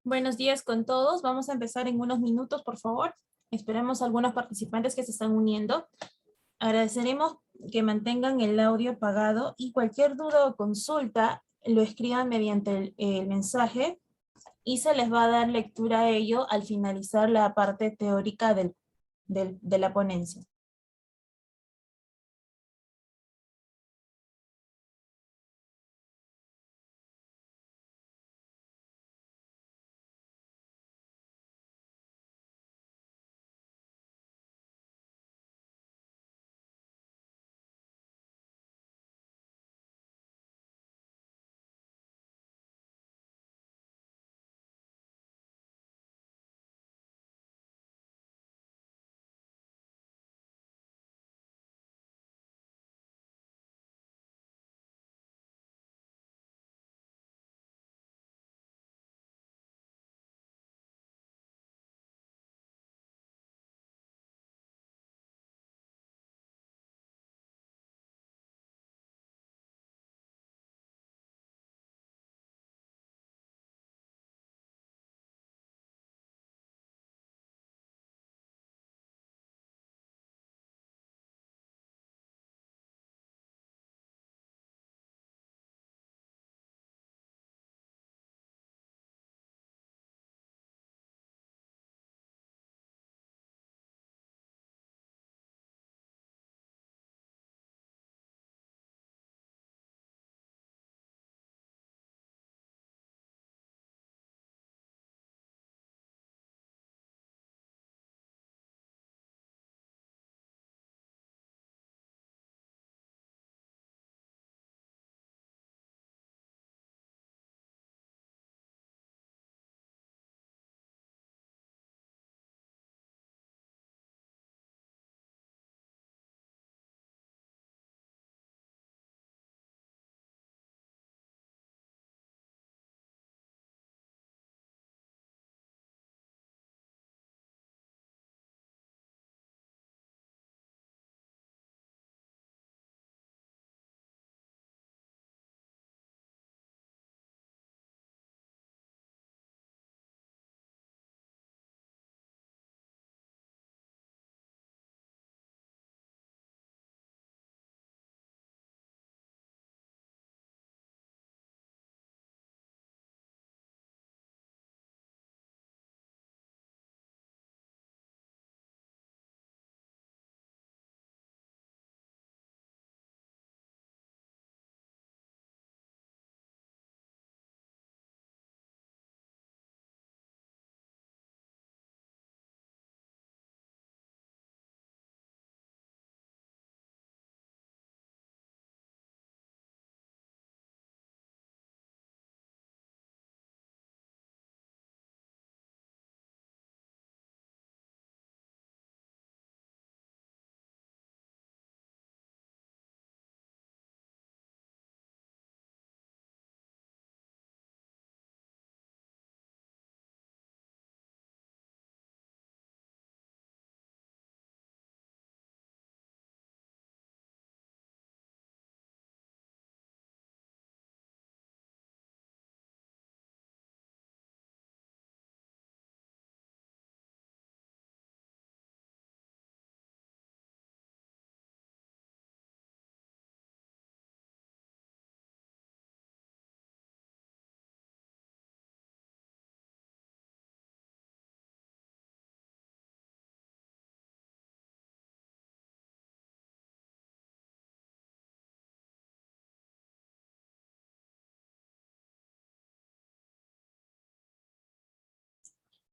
Buenos días con todos. Vamos a empezar en unos minutos, por favor. Esperemos a algunos participantes que se están uniendo. Agradeceremos que mantengan el audio apagado y cualquier duda o consulta lo escriban mediante el mensaje y se les va a dar lectura a ello al finalizar la parte teórica de la ponencia.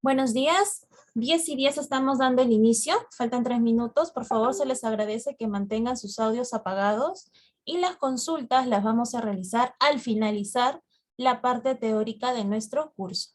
Buenos días. 10:10 estamos dando el inicio. Faltan 3 minutos. Por favor, se les agradece que mantengan sus audios apagados y las consultas las vamos a realizar al finalizar la parte teórica de nuestro curso.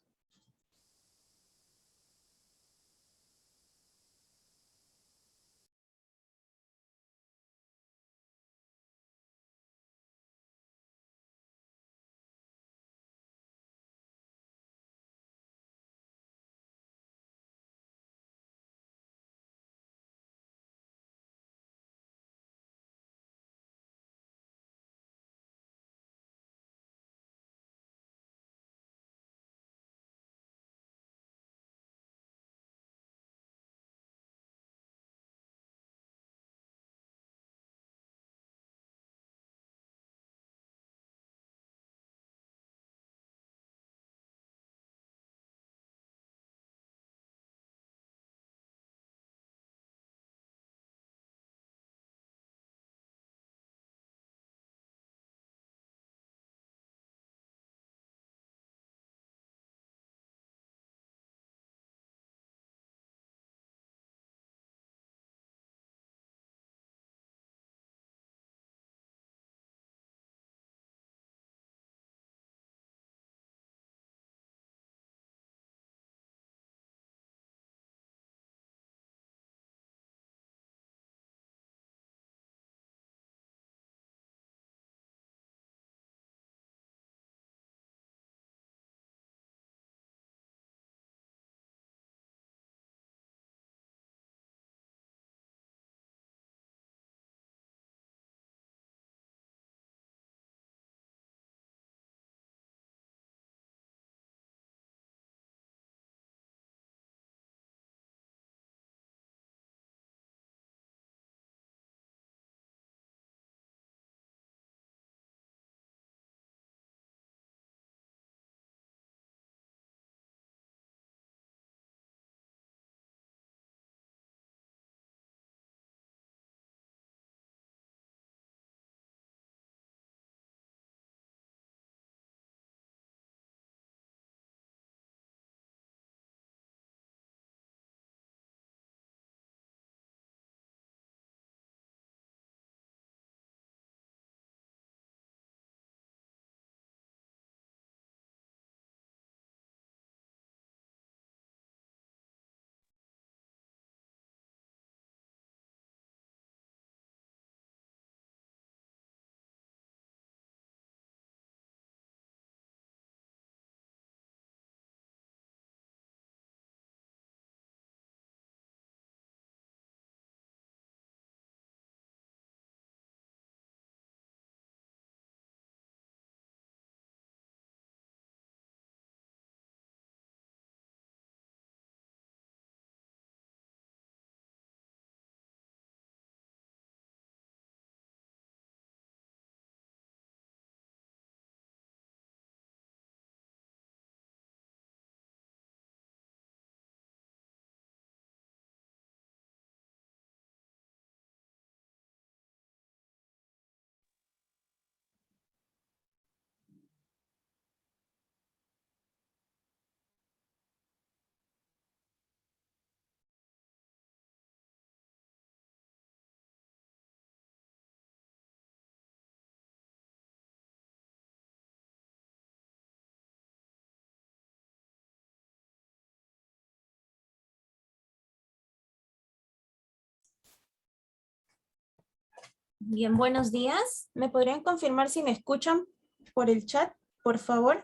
Bien, buenos días. ¿Me podrían confirmar si me escuchan por el chat, por favor?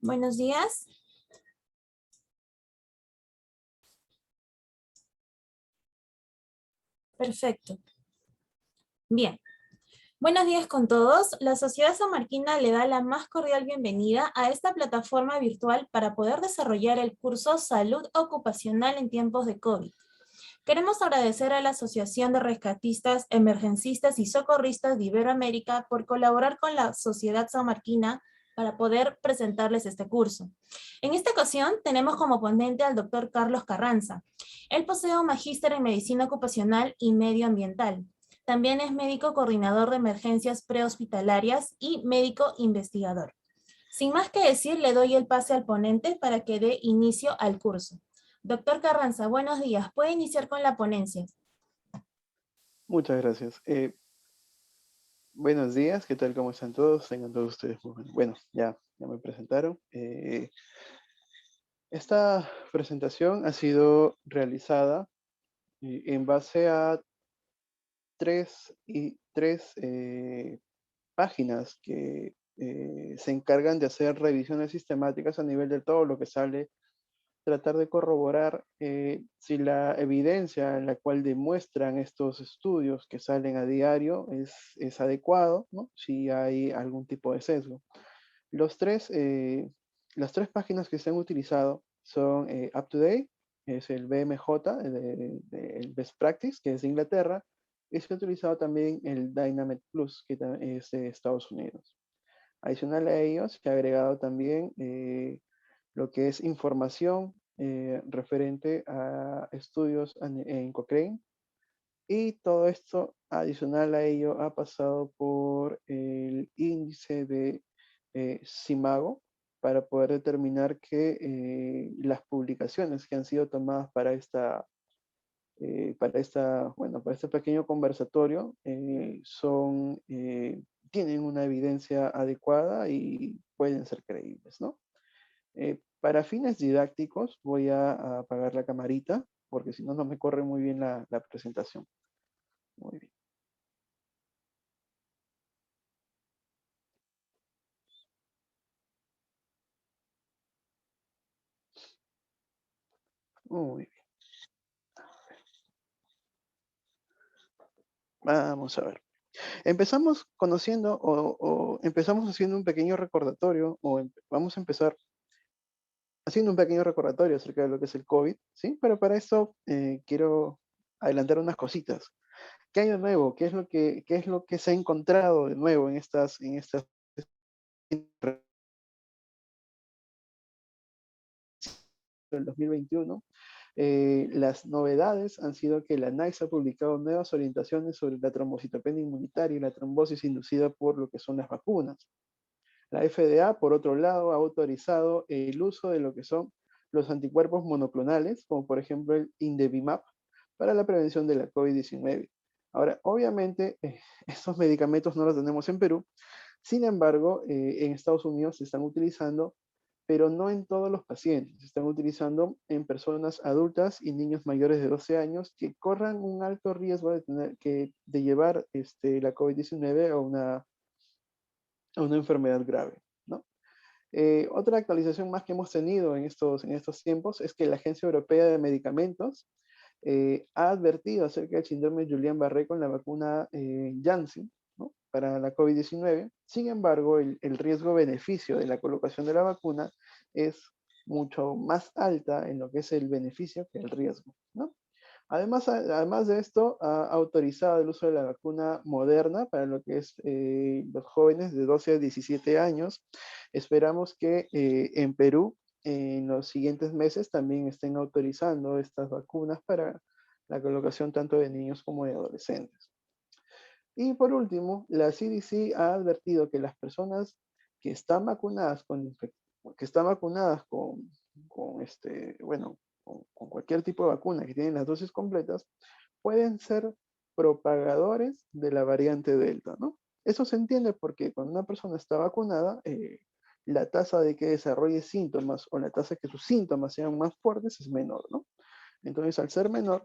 Buenos días. Perfecto. Bien. Buenos días con todos. La Sociedad Sanmarquina le da la más cordial bienvenida a esta plataforma virtual para poder desarrollar el curso Salud Ocupacional en tiempos de COVID. Queremos agradecer a la Asociación de Rescatistas, Emergencistas y Socorristas de Iberoamérica por colaborar con la Sociedad Sanmarquina para poder presentarles este curso. En esta ocasión tenemos como ponente al doctor Carlos Carranza. Él posee un magíster en Medicina Ocupacional y Medioambiental. También es médico coordinador de emergencias prehospitalarias y médico investigador. Sin más que decir, le doy el pase al ponente para que dé inicio al curso. Doctor Carranza, buenos días. ¿Puede iniciar con la ponencia? Muchas gracias. Buenos días, ¿qué tal? ¿Cómo están todos? Tengan todos ustedes muy buenos. Bueno, ya me presentaron. Esta presentación ha sido realizada en base a tres páginas que se encargan de hacer revisiones sistemáticas a nivel de todo lo que sale, tratar de corroborar si la evidencia en la cual demuestran estos estudios que salen a diario es adecuado, ¿no? Si hay algún tipo de sesgo. Los tres, las tres páginas que se han utilizado son UpToDate, es el BMJ, el Best Practice, que es de Inglaterra, y se ha utilizado también el Dynamite Plus, que es de Estados Unidos. Adicional a ellos, se ha agregado también lo que es información referente a estudios en Cochrane, y todo esto adicional a ello ha pasado por el índice de Simago para poder determinar que las publicaciones que han sido tomadas para este pequeño conversatorio tienen una evidencia adecuada y pueden ser creíbles, ¿no? Para fines didácticos voy a apagar la camarita porque si no, no me corre muy bien la presentación. Muy bien. Muy bien. Vamos a ver. Empezamos conociendo o empezamos haciendo un pequeño recordatorio vamos a empezar haciendo un pequeño recordatorio acerca de lo que es el COVID, ¿sí? Pero para esto quiero adelantar unas cositas. ¿Qué hay de nuevo? ¿Qué es lo que se ha encontrado de nuevo en estas del 2021? Las novedades han sido que la NICE ha publicado nuevas orientaciones sobre la trombocitopenia inmunitaria y la trombosis inducida por lo que son las vacunas. La FDA, por otro lado, ha autorizado el uso de lo que son los anticuerpos monoclonales, como por ejemplo el Indevimab, para la prevención de la COVID-19. Ahora, obviamente, estos medicamentos no los tenemos en Perú. Sin embargo, en Estados Unidos se están utilizando, pero no en todos los pacientes. Se están utilizando en personas adultas y niños mayores de 12 años que corran un alto riesgo de llevar la COVID-19 a una enfermedad grave, ¿no? Otra actualización más que hemos tenido en estos tiempos es que la Agencia Europea de Medicamentos ha advertido acerca del síndrome de Guillain-Barré con la vacuna Janssen, ¿no? Para la COVID-19. Sin embargo, el riesgo-beneficio de la colocación de la vacuna es mucho más alta en lo que es el beneficio que el riesgo, ¿no? Además de esto, ha autorizado el uso de la vacuna Moderna para lo que es los jóvenes de 12 a 17 años. Esperamos que en Perú, en los siguientes meses, también estén autorizando estas vacunas para la colocación tanto de niños como de adolescentes. Y por último, la CDC ha advertido que las personas que están vacunadas con cualquier tipo de vacuna que tienen las dosis completas, pueden ser propagadores de la variante Delta, ¿no? Eso se entiende porque cuando una persona está vacunada, la tasa de que desarrolle síntomas o la tasa de que sus síntomas sean más fuertes es menor, ¿no? Entonces, al ser menor,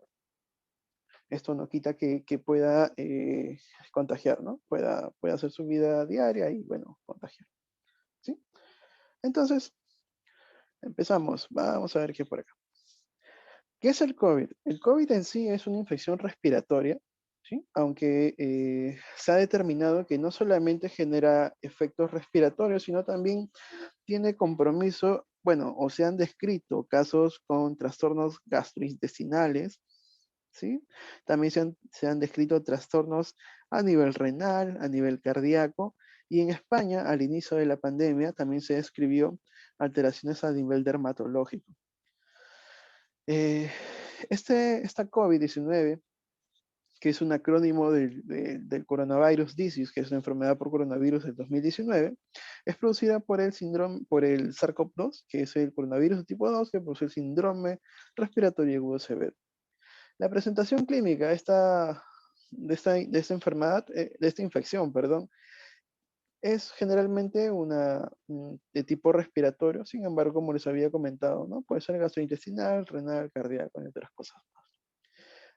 esto no quita que pueda contagiar, ¿no? Pueda hacer su vida diaria y, bueno, contagiar, ¿sí? Entonces, empezamos. Vamos a ver qué por acá. ¿Qué es el COVID? El COVID en sí es una infección respiratoria, ¿sí? Aunque se ha determinado que no solamente genera efectos respiratorios, sino también tiene compromiso, bueno, o se han descrito casos con trastornos gastrointestinales, ¿sí? También se han descrito trastornos a nivel renal, a nivel cardíaco, y en España, al inicio de la pandemia, también se describió alteraciones a nivel dermatológico. Eh, esta COVID-19, que es un acrónimo del coronavirus disease, que es una enfermedad por coronavirus del 2019, es producida por el síndrome, por el SARS-CoV-2, que es el coronavirus de tipo 2, que produce el síndrome respiratorio agudo severo. La presentación clínica de esta enfermedad, de esta infección, perdón, es generalmente de tipo respiratorio. Sin embargo, como les había comentado, ¿no? Puede ser gastrointestinal, renal, cardíaco, y otras cosas.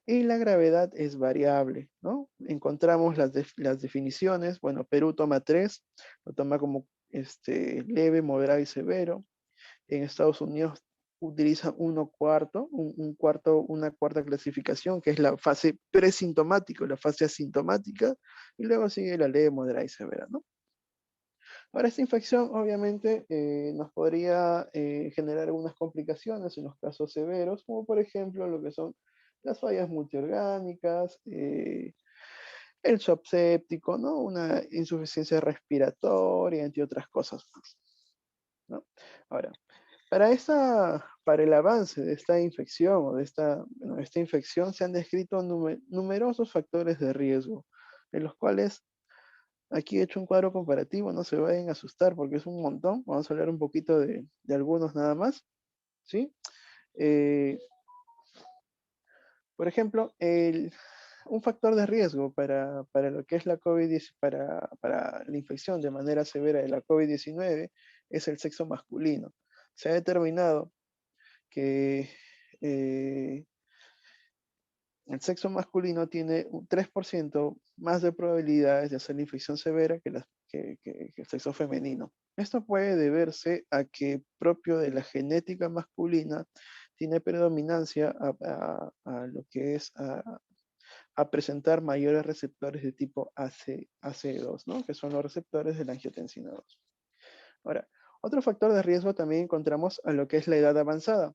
Y la gravedad es variable, ¿no? Encontramos las definiciones. Bueno, Perú toma 3, lo toma como leve, moderado y severo. En Estados Unidos utiliza una cuarta clasificación, que es la fase presintomática, la fase asintomática, y luego sigue la leve, moderada y severa, ¿no? Ahora, esta infección obviamente nos podría generar algunas complicaciones en los casos severos, como por ejemplo lo que son las fallas multiorgánicas, el shock séptico, ¿no? Una insuficiencia respiratoria, entre otras cosas más, ¿no? Ahora, para el avance de esta infección o bueno, esta infección se han descrito numerosos factores de riesgo, de los cuales aquí he hecho un cuadro comparativo, no se vayan a asustar porque es un montón. Vamos a hablar un poquito de algunos nada más, ¿sí? Eh, por ejemplo, un factor de riesgo para lo que es la COVID-19, para la infección de manera severa de la COVID-19 es el sexo masculino. Se ha determinado que el sexo masculino tiene un 3% más de probabilidades de hacer la infección severa que el sexo femenino. Esto puede deberse a que propio de la genética masculina tiene predominancia a lo que es a presentar mayores receptores de tipo AC2, ¿no? Que son los receptores de la angiotensina 2. Ahora, otro factor de riesgo también encontramos a lo que es la edad avanzada.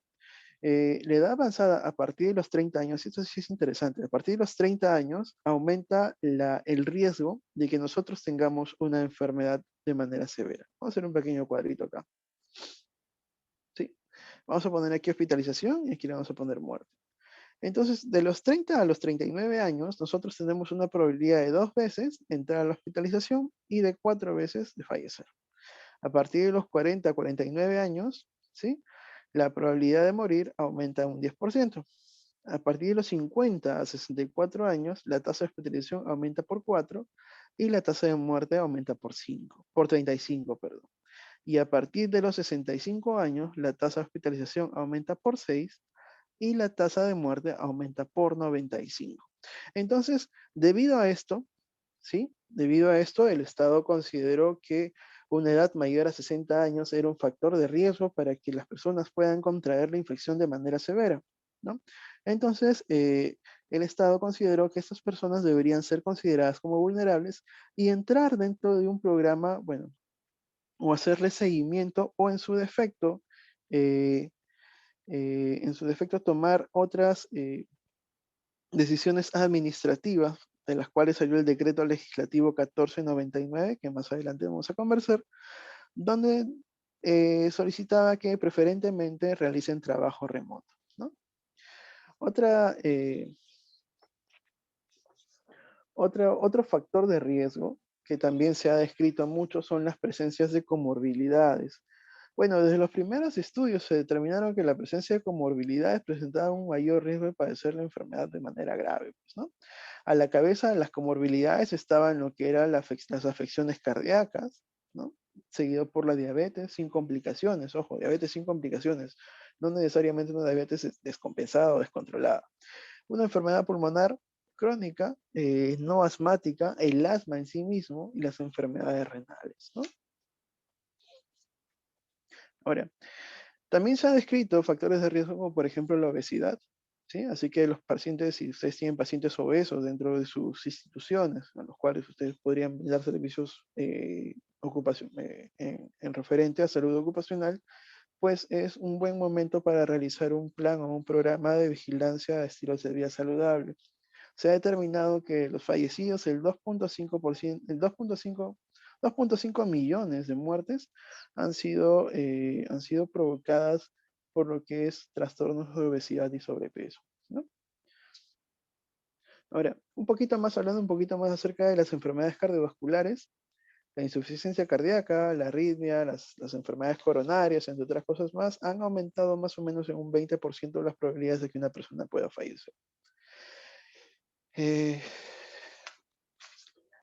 La edad avanzada a partir de los 30 años, esto sí es interesante, a partir de los 30 años aumenta el riesgo de que nosotros tengamos una enfermedad de manera severa. Vamos a hacer un pequeño cuadrito acá. ¿Sí? Vamos a poner aquí hospitalización y aquí le vamos a poner muerte. Entonces, de los 30 a los 39 años, nosotros tenemos una probabilidad de 2 veces de entrar a la hospitalización y de 4 veces de fallecer. A partir de los 40 a 49 años, ¿sí? La probabilidad de morir aumenta un 10%. A partir de los 50 a 64 años, la tasa de hospitalización aumenta por 4 y la tasa de muerte aumenta por 35, perdón. Y a partir de los 65 años, la tasa de hospitalización aumenta por 6 y la tasa de muerte aumenta por 95. Entonces, debido a esto, ¿sí? Debido a esto, el Estado consideró que una edad mayor a 60 años era un factor de riesgo para que las personas puedan contraer la infección de manera severa, ¿no? Entonces, el Estado consideró que estas personas deberían ser consideradas como vulnerables y entrar dentro de un programa, bueno, o hacerle seguimiento o eh, en su defecto tomar otras decisiones administrativas, de las cuales salió el decreto legislativo 1499, que más adelante vamos a conversar, donde solicitaba que preferentemente realicen trabajo remoto, ¿no? Otra, otro factor de riesgo que también se ha descrito mucho son las presencias de comorbilidades. Bueno, desde los primeros estudios se determinaron que la presencia de comorbilidades presentaba un mayor riesgo de padecer la enfermedad de manera grave, pues, ¿no? A la cabeza de las comorbilidades estaban lo que eran las afecciones cardíacas, ¿no? Seguido por la diabetes sin complicaciones, ojo, diabetes sin complicaciones, no necesariamente una diabetes descompensada o descontrolada. Una enfermedad pulmonar crónica, no asmática, el asma en sí mismo y las enfermedades renales, ¿no? Ahora, también se han descrito factores de riesgo como por ejemplo la obesidad, ¿sí? Así que los pacientes, si ustedes tienen pacientes obesos dentro de sus instituciones, a los cuales ustedes podrían dar servicios en referente a salud ocupacional, pues es un buen momento para realizar un plan o un programa de vigilancia de estilos de vida saludable. Se ha determinado que los fallecidos, el 2.5%, el 2.5 millones de muertes han sido provocadas por lo que es trastornos de obesidad y sobrepeso, ¿no? Ahora, hablando un poquito más acerca de las enfermedades cardiovasculares, la insuficiencia cardíaca, la arritmia, las enfermedades coronarias, entre otras cosas más, han aumentado más o menos en un 20% las probabilidades de que una persona pueda fallecer. Eh,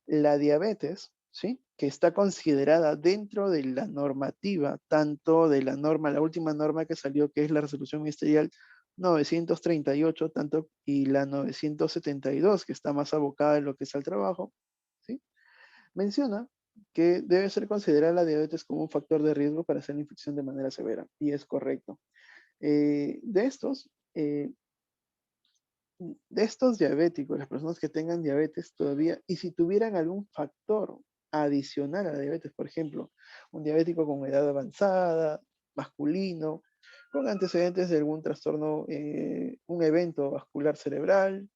la diabetes, ¿sí? Que está considerada dentro de la normativa, tanto de la norma, la última norma que salió, que es la resolución ministerial 938, tanto, y la 972, que está más abocada en lo que es al trabajo, ¿sí? Menciona que debe ser considerada la diabetes como un factor de riesgo para hacer la infección de manera severa, y es correcto. De estos, diabéticos, las personas que tengan diabetes todavía, y si tuvieran algún factor adicional a la diabetes, por ejemplo, un diabético con edad avanzada, masculino, con antecedentes de algún trastorno, un evento vascular cerebral,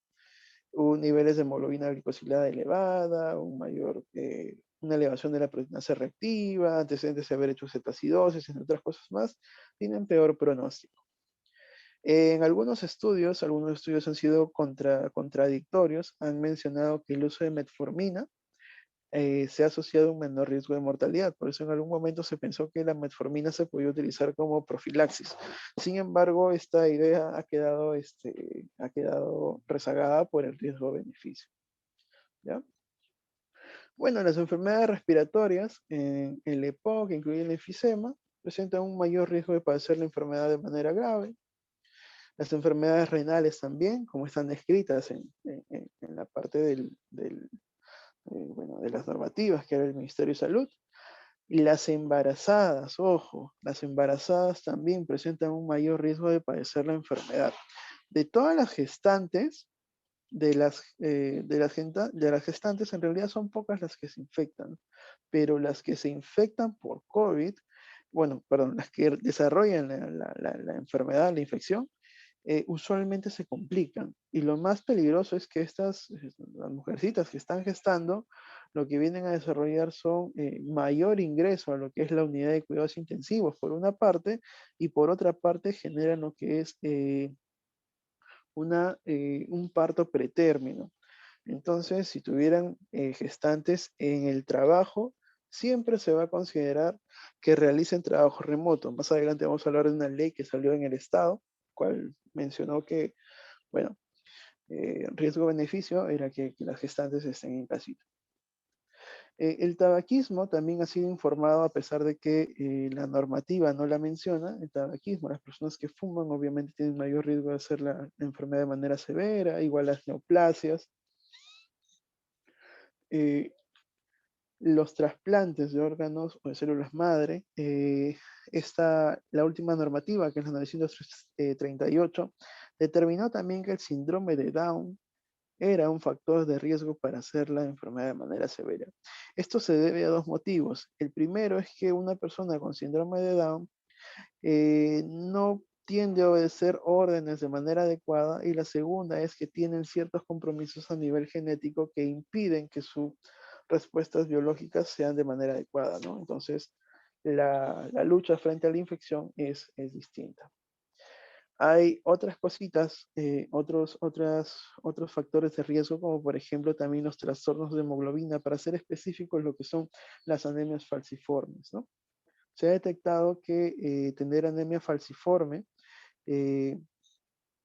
niveles de hemoglobina glicosilada elevada, una elevación de la proteína C reactiva, antecedentes de haber hecho cetoacidosis, entre otras cosas más, tienen peor pronóstico. En algunos estudios han sido contradictorios, han mencionado que el uso de metformina se ha asociado a un menor riesgo de mortalidad. Por eso en algún momento se pensó que la metformina se podía utilizar como profilaxis. Sin embargo, esta idea ha quedado rezagada por el riesgo-beneficio. ¿Ya? Bueno, las enfermedades respiratorias, en el EPOC, que incluye el enfisema, presentan un mayor riesgo de padecer la enfermedad de manera grave. Las enfermedades renales también, como están descritas en la parte de las normativas que era el Ministerio de Salud. Y las embarazadas, ojo, las embarazadas también presentan un mayor riesgo de padecer la enfermedad. De todas las gestantes, de las gestantes en realidad son pocas las que se infectan, pero las que se infectan por COVID, bueno, perdón, las que desarrollan la enfermedad, la infección, usualmente se complican. Y lo más peligroso es que las mujercitas que están gestando, lo que vienen a desarrollar son mayor ingreso a lo que es la unidad de cuidados intensivos, por una parte, y por otra parte generan lo que es un parto pretérmino. Entonces, si tuvieran gestantes en el trabajo, siempre se va a considerar que realicen trabajo remoto. Más adelante vamos a hablar de una ley que salió en el Estado, cual mencionó que, bueno, riesgo-beneficio era que las gestantes estén en casita. El tabaquismo también ha sido informado a pesar de que la normativa no la menciona. El tabaquismo, las personas que fuman obviamente tienen mayor riesgo de hacer la enfermedad de manera severa, igual las neoplasias. Los trasplantes de órganos o de células madre, la última normativa, que es la 938, determinó también que el síndrome de Down era un factor de riesgo para hacer la enfermedad de manera severa. Esto se debe a dos motivos. El primero es que una persona con síndrome de Down no tiende a obedecer órdenes de manera adecuada, y la segunda es que tienen ciertos compromisos a nivel genético que impiden que sus respuestas biológicas sean de manera adecuada, ¿no? Entonces, la lucha frente a la infección es distinta. Hay otras cositas, otros factores de riesgo, como por ejemplo también los trastornos de hemoglobina, para ser específicos lo que son las anemias falciformes, ¿no? Se ha detectado que tener anemia falciforme eh,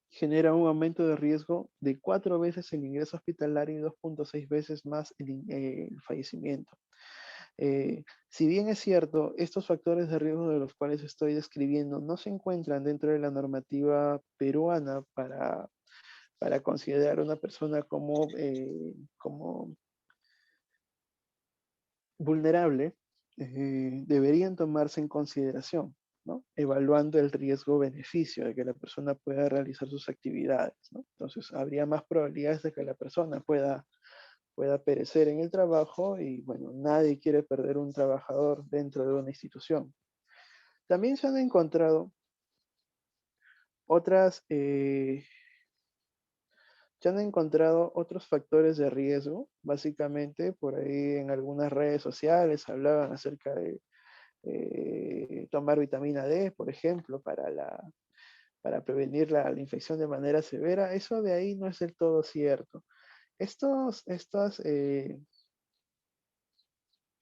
genera un aumento de riesgo de 4 veces el ingreso hospitalario y 2.6 veces más el fallecimiento. Si bien es cierto, estos factores de riesgo de los cuales estoy describiendo no se encuentran dentro de la normativa peruana para considerar a una persona como vulnerable, deberían tomarse en consideración, ¿no? Evaluando el riesgo-beneficio de que la persona pueda realizar sus actividades, ¿no? Entonces, habría más probabilidades de que la persona pueda perecer en el trabajo y, bueno, nadie quiere perder un trabajador dentro de una institución. También se han encontrado otras, se han encontrado otros factores de riesgo, básicamente por ahí en algunas redes sociales hablaban acerca de tomar vitamina D, por ejemplo, para prevenir la infección de manera severa. Eso de ahí no es del todo cierto. Estos, estas,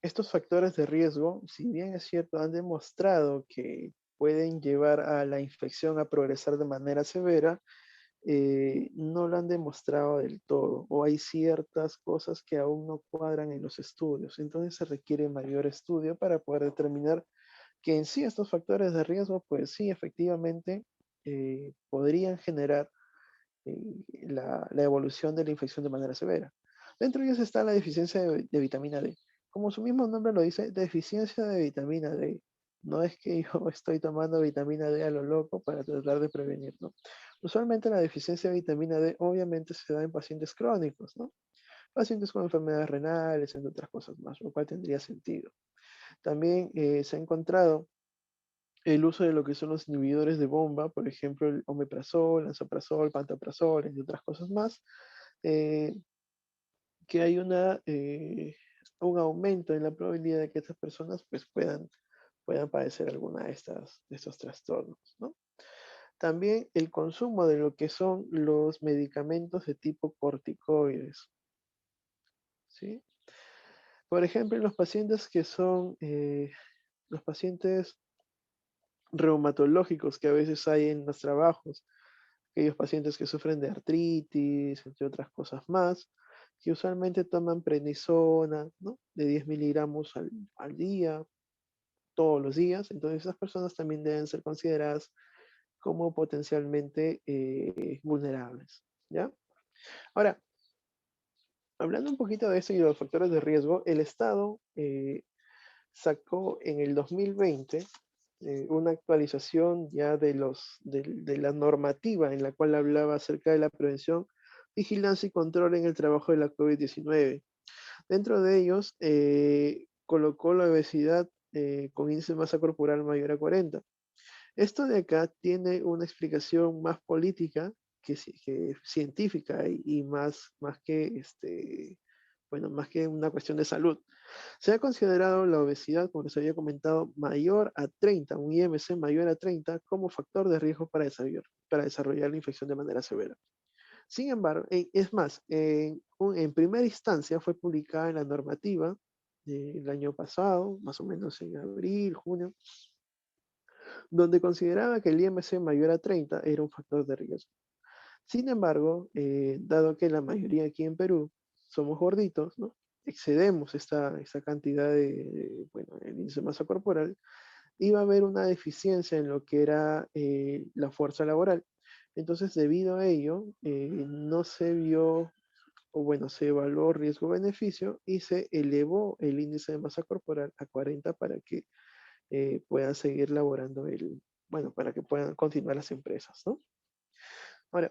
estos factores de riesgo, si bien es cierto, han demostrado que pueden llevar a la infección a progresar de manera severa, no lo han demostrado del todo, o hay ciertas cosas que aún no cuadran en los estudios. Entonces se requiere mayor estudio para poder determinar que en sí estos factores de riesgo, pues sí, efectivamente, podrían generar la evolución de la infección de manera severa. Dentro de ellos está la deficiencia de vitamina D. Como su mismo nombre lo dice, deficiencia de vitamina D. No es que yo estoy tomando vitamina D a lo loco para tratar de prevenir, ¿no? Usualmente la deficiencia de vitamina D obviamente se da en pacientes crónicos, ¿no? Pacientes con enfermedades renales, entre otras cosas más, lo cual tendría sentido. También se ha encontrado el uso de lo que son los inhibidores de bomba, por ejemplo, el omeprazol, lansoprazol, pantoprazol, entre otras cosas más, eh, que hay un aumento en la probabilidad de que estas personas pues, puedan padecer alguna de estos trastornos, ¿no? También el consumo de lo que son los medicamentos de tipo corticoides, ¿sí? Por ejemplo, los pacientes que son los pacientes reumatológicos que a veces hay en los trabajos, aquellos pacientes que sufren de artritis, entre otras cosas más, que usualmente toman prednisona, ¿no? De 10 miligramos al día, todos los días. Entonces, esas personas también deben ser consideradas como potencialmente vulnerables, ¿ya? Ahora, hablando un poquito de esto y de los factores de riesgo, el Estado sacó en el 2020 una actualización ya de la normativa en la cual hablaba acerca de la prevención, vigilancia y control en el trabajo de la COVID-19. Dentro de ellos, colocó la obesidad con índice de masa corporal mayor a 40. Esto de acá tiene una explicación más política que científica y más que bueno, más que una cuestión de salud. Se ha considerado la obesidad, como les había comentado, mayor a 30, un IMC mayor a 30, como factor de riesgo para desarrollar la infección de manera severa. Sin embargo, es más, en primera instancia fue publicada en la normativa del año pasado, más o menos en abril, junio, donde consideraba que el IMC mayor a 30 era un factor de riesgo. Sin embargo, dado que la mayoría aquí en Perú somos gorditos, ¿no? Excedemos esta cantidad bueno, el índice de masa corporal, iba a haber una deficiencia en lo que era la fuerza laboral. Entonces, debido a ello, no se vio, o bueno, se evaluó riesgo-beneficio y se elevó el índice de masa corporal a 40 para que puedan seguir laborando bueno, para que puedan continuar las empresas, ¿no? Ahora,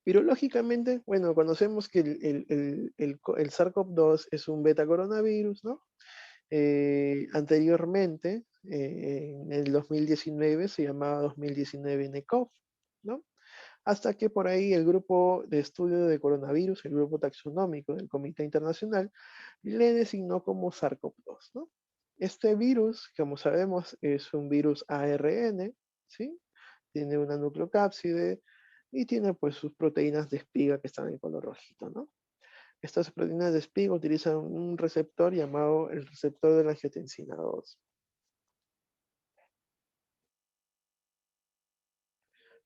virológicamente, bueno, conocemos que el SARS-CoV-2 es un beta coronavirus, ¿no? Anteriormente, en el 2019, se llamaba 2019 nCoV, ¿no? Hasta que por ahí el grupo de estudio de coronavirus, el grupo taxonómico del Comité Internacional, le designó como SARS-CoV-2, ¿no? Este virus, como sabemos, es un virus ARN, ¿sí? Tiene una nucleocápside y tiene pues sus proteínas de espiga que están en color rojito, ¿no? Estas proteínas de espiga utilizan un receptor llamado el receptor de la angiotensina 2.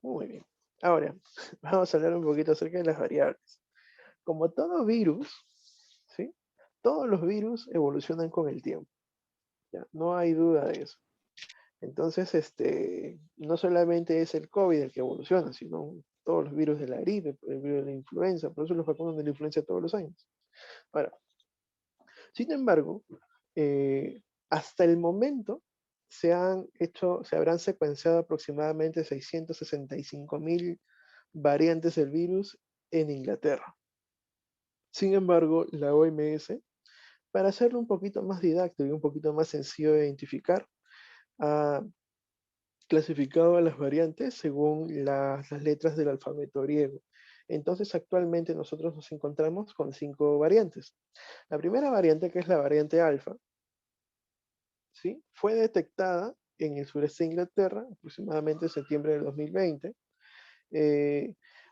Muy bien. Ahora, vamos a hablar un poquito acerca de las variables. Como todo virus, ¿sí? todos los virus evolucionan con el tiempo, ¿ya? No hay duda de eso. Entonces, no solamente es el COVID el que evoluciona, sino todos los virus de la gripe, el virus de la influenza, por eso los vacunan de la influenza todos los años. Ahora, sin embargo, hasta el momento se habrán secuenciado aproximadamente 665.000 variantes del virus en Inglaterra. Sin embargo, la OMS, para hacerlo un poquito más didáctico y un poquito más sencillo de identificar, ha clasificado a las variantes según las letras del alfabeto griego. Entonces, actualmente nosotros nos encontramos con 5 variantes. La primera variante, que es la variante alfa, ¿sí? Fue detectada en el sureste de Inglaterra, aproximadamente en septiembre del 2020.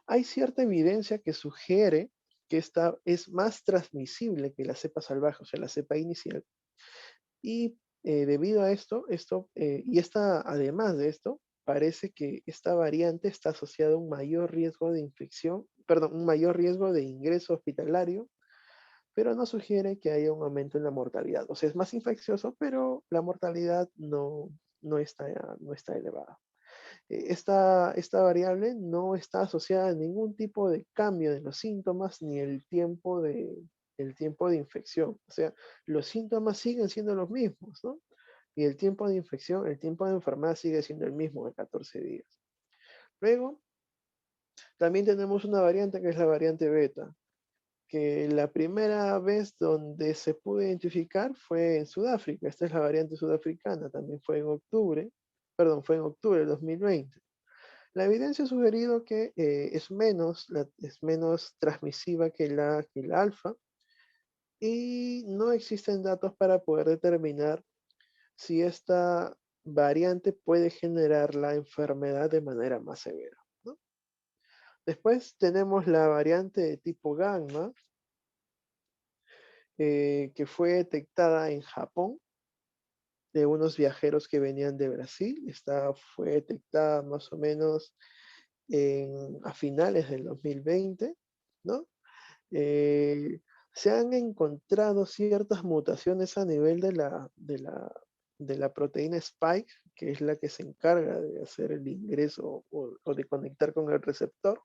Hay cierta evidencia que sugiere que esta es más transmisible que la cepa salvaje, o sea, la cepa inicial. Y debido a además de esto, parece que esta variante está asociada a un mayor riesgo de infección, perdón, un mayor riesgo de ingreso hospitalario, pero no sugiere que haya un aumento en la mortalidad. O sea, es más infeccioso, pero la mortalidad no está elevada. Esta variable no está asociada a ningún tipo de cambio de los síntomas ni el tiempo de infección. O sea, los síntomas siguen siendo los mismos, ¿no? Y el tiempo de infección, el tiempo de enfermedad sigue siendo el mismo, de 14 días. Luego, también tenemos una variante que es la variante beta, que la primera vez donde se pudo identificar fue en Sudáfrica. Esta es la variante sudafricana, también fue en octubre de 2020. La evidencia ha sugerido que es menos transmisiva que la alfa y no existen datos para poder determinar si esta variante puede generar la enfermedad de manera más severa, ¿no? Después tenemos la variante de tipo gamma, que fue detectada en Japón de unos viajeros que venían de Brasil. Esta fue detectada más o menos a finales del 2020, ¿no? Eh, Se han encontrado ciertas mutaciones a nivel de la proteína Spike, que es la que se encarga de hacer el ingreso o de conectar con el receptor,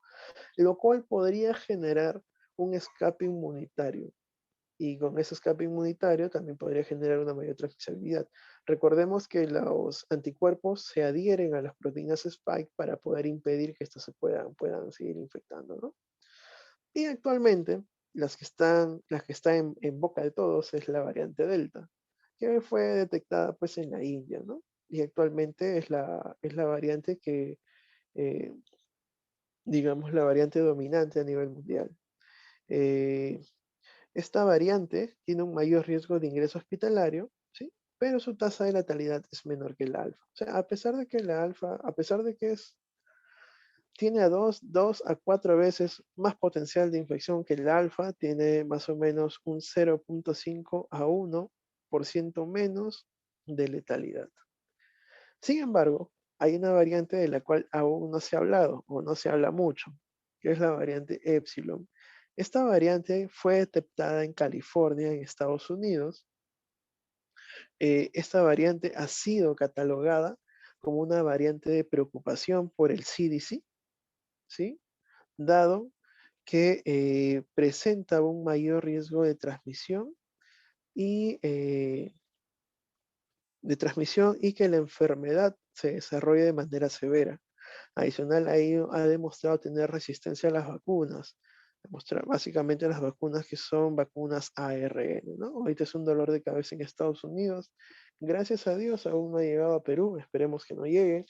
lo cual podría generar un escape inmunitario. Y con ese escape inmunitario también podría generar una mayor transmisibilidad. Recordemos que los anticuerpos se adhieren a las proteínas Spike para poder impedir que estas puedan seguir infectando, ¿no? Y actualmente, las que están en boca de todos es la variante Delta, que fue detectada pues en la India, ¿no? Y actualmente es la variante que, eh, digamos, la variante dominante a nivel mundial. Eh, Esta variante tiene un mayor riesgo de ingreso hospitalario, ¿sí? Pero su tasa de letalidad es menor que el alfa. O sea, a pesar de que la alfa, a pesar de que tiene a 2 a 4 veces más potencial de infección que el alfa, tiene más o menos un 0,5 a 1% menos de letalidad. Sin embargo, hay una variante de la cual aún no se ha hablado o no se habla mucho, que es la variante Epsilon. Esta variante fue detectada en California, en Estados Unidos. Esta variante ha sido catalogada como una variante de preocupación por el CDC, ¿sí? Dado que presenta un mayor riesgo y, eh, de transmisión, que la enfermedad se desarrolle de manera severa. Adicional, ahí ha demostrado tener resistencia a las vacunas. Básicamente las vacunas que son vacunas ARN, ¿no? Ahorita es un dolor de cabeza en Estados Unidos. Gracias a Dios aún no ha llegado a Perú. Esperemos que no llegue,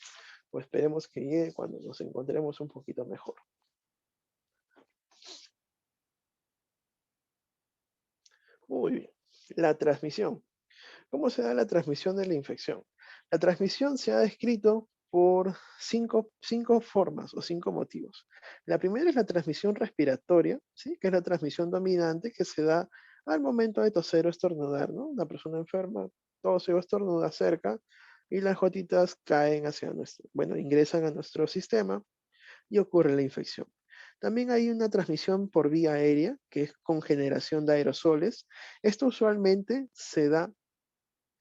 o esperemos que llegue cuando nos encontremos un poquito mejor. Muy bien. La transmisión. ¿Cómo se da la transmisión de la infección? La transmisión se ha descrito por cinco formas o 5 motivos. La primera es la transmisión respiratoria, ¿sí? Que es la transmisión dominante que se da al momento de toser o estornudar, ¿no? Una persona enferma tose o estornuda cerca y las gotitas caen ingresan a nuestro sistema y ocurre la infección. También hay una transmisión por vía aérea, que es con generación de aerosoles. Esto usualmente se da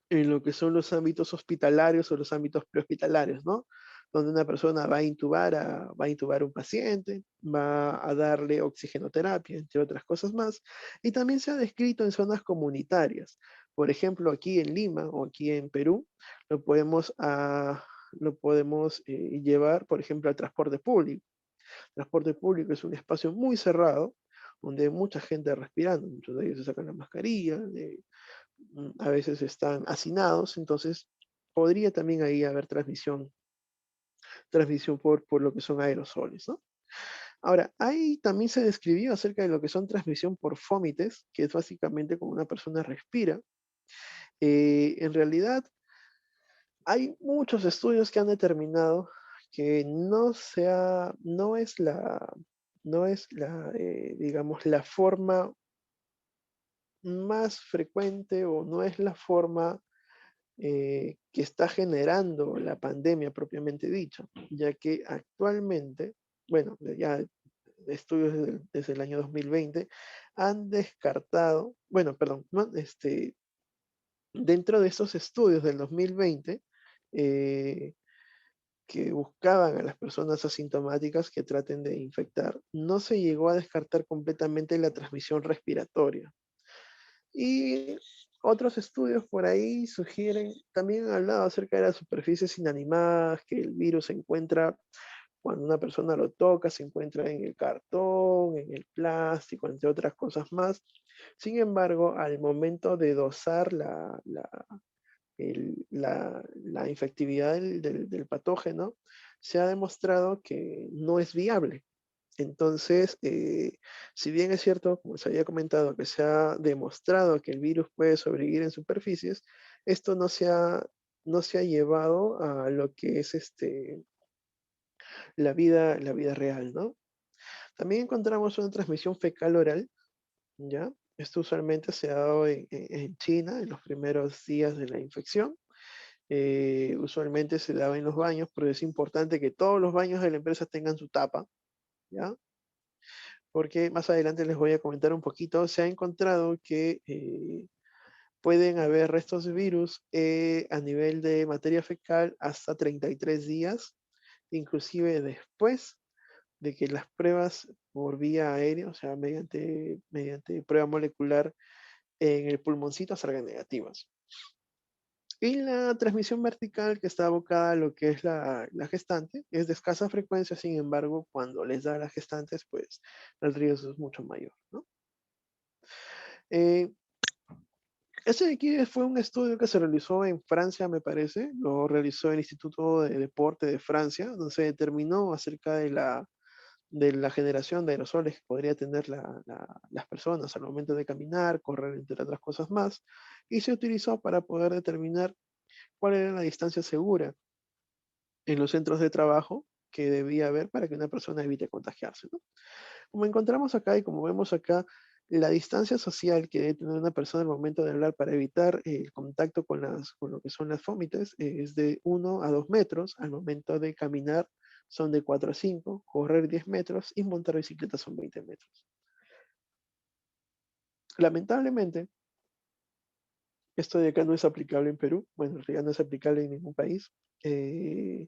en lo que son los ámbitos hospitalarios o los ámbitos prehospitalarios, ¿no? Donde una persona va a intubar a un paciente, va a darle oxigenoterapia, entre otras cosas más. Y también se ha descrito en zonas comunitarias. Por ejemplo, aquí en Lima o aquí en Perú, lo podemos llevar, por ejemplo, al transporte público. El transporte público es un espacio muy cerrado, donde hay mucha gente respirando, muchos de ellos se sacan la mascarilla, a veces están hacinados, entonces podría también ahí haber transmisión por lo que son aerosoles, ¿no? Ahora, ahí también se describió acerca de lo que son transmisión por fómites, que es básicamente como una persona respira. En realidad, hay muchos estudios que han determinado que no es la, digamos, la forma más frecuente o no es la forma que está generando la pandemia propiamente dicha, ya que actualmente, bueno, ya estudios desde el año 2020 han descartado, bueno, perdón, dentro de estos estudios del 2020, eh, que buscaban a las personas asintomáticas que traten de infectar, no se llegó a descartar completamente la transmisión respiratoria. Y otros estudios por ahí sugieren, también han hablado acerca de las superficies inanimadas, que el virus se encuentra cuando una persona lo toca, se encuentra en el cartón, en el plástico, entre otras cosas más. Sin embargo, al momento de dosar la infectividad del patógeno, se ha demostrado que no es viable. Entonces, si bien es cierto, como se había comentado, que se ha demostrado que el virus puede sobrevivir en superficies, esto no se ha llevado a lo que es la vida real, ¿no? También encontramos una transmisión fecal oral, ¿ya? Esto usualmente se ha dado en China en los primeros días de la infección. Usualmente se daba en los baños, pero es importante que todos los baños de la empresa tengan su tapa, ¿ya? Porque más adelante les voy a comentar un poquito, se ha encontrado que pueden haber restos de virus a nivel de materia fecal hasta 33 días, inclusive después de que las pruebas por vía aérea, o sea, mediante prueba molecular en el pulmoncito salgan negativas. Y la transmisión vertical que está abocada a lo que es la gestante es de escasa frecuencia, sin embargo, cuando les da a las gestantes, pues el riesgo es mucho mayor, ¿no? Eh, Este de aquí fue un estudio que se realizó en Francia, me parece, lo realizó el Instituto de Deporte de Francia, donde se determinó acerca de la generación de aerosoles que podría tener las personas al momento de caminar, correr, entre otras cosas más, y se utilizó para poder determinar cuál era la distancia segura en los centros de trabajo que debía haber para que una persona evite contagiarse, ¿no? Como encontramos acá y como vemos acá, la distancia social que debe tener una persona al momento de hablar para evitar el contacto con lo que son las fómites es de 1 a 2 metros, al momento de caminar son de 4 a 5, correr 10 metros y montar bicicleta son 20 metros. Lamentablemente, esto de acá no es aplicable en Perú, bueno, en realidad no es aplicable en ningún país. eh,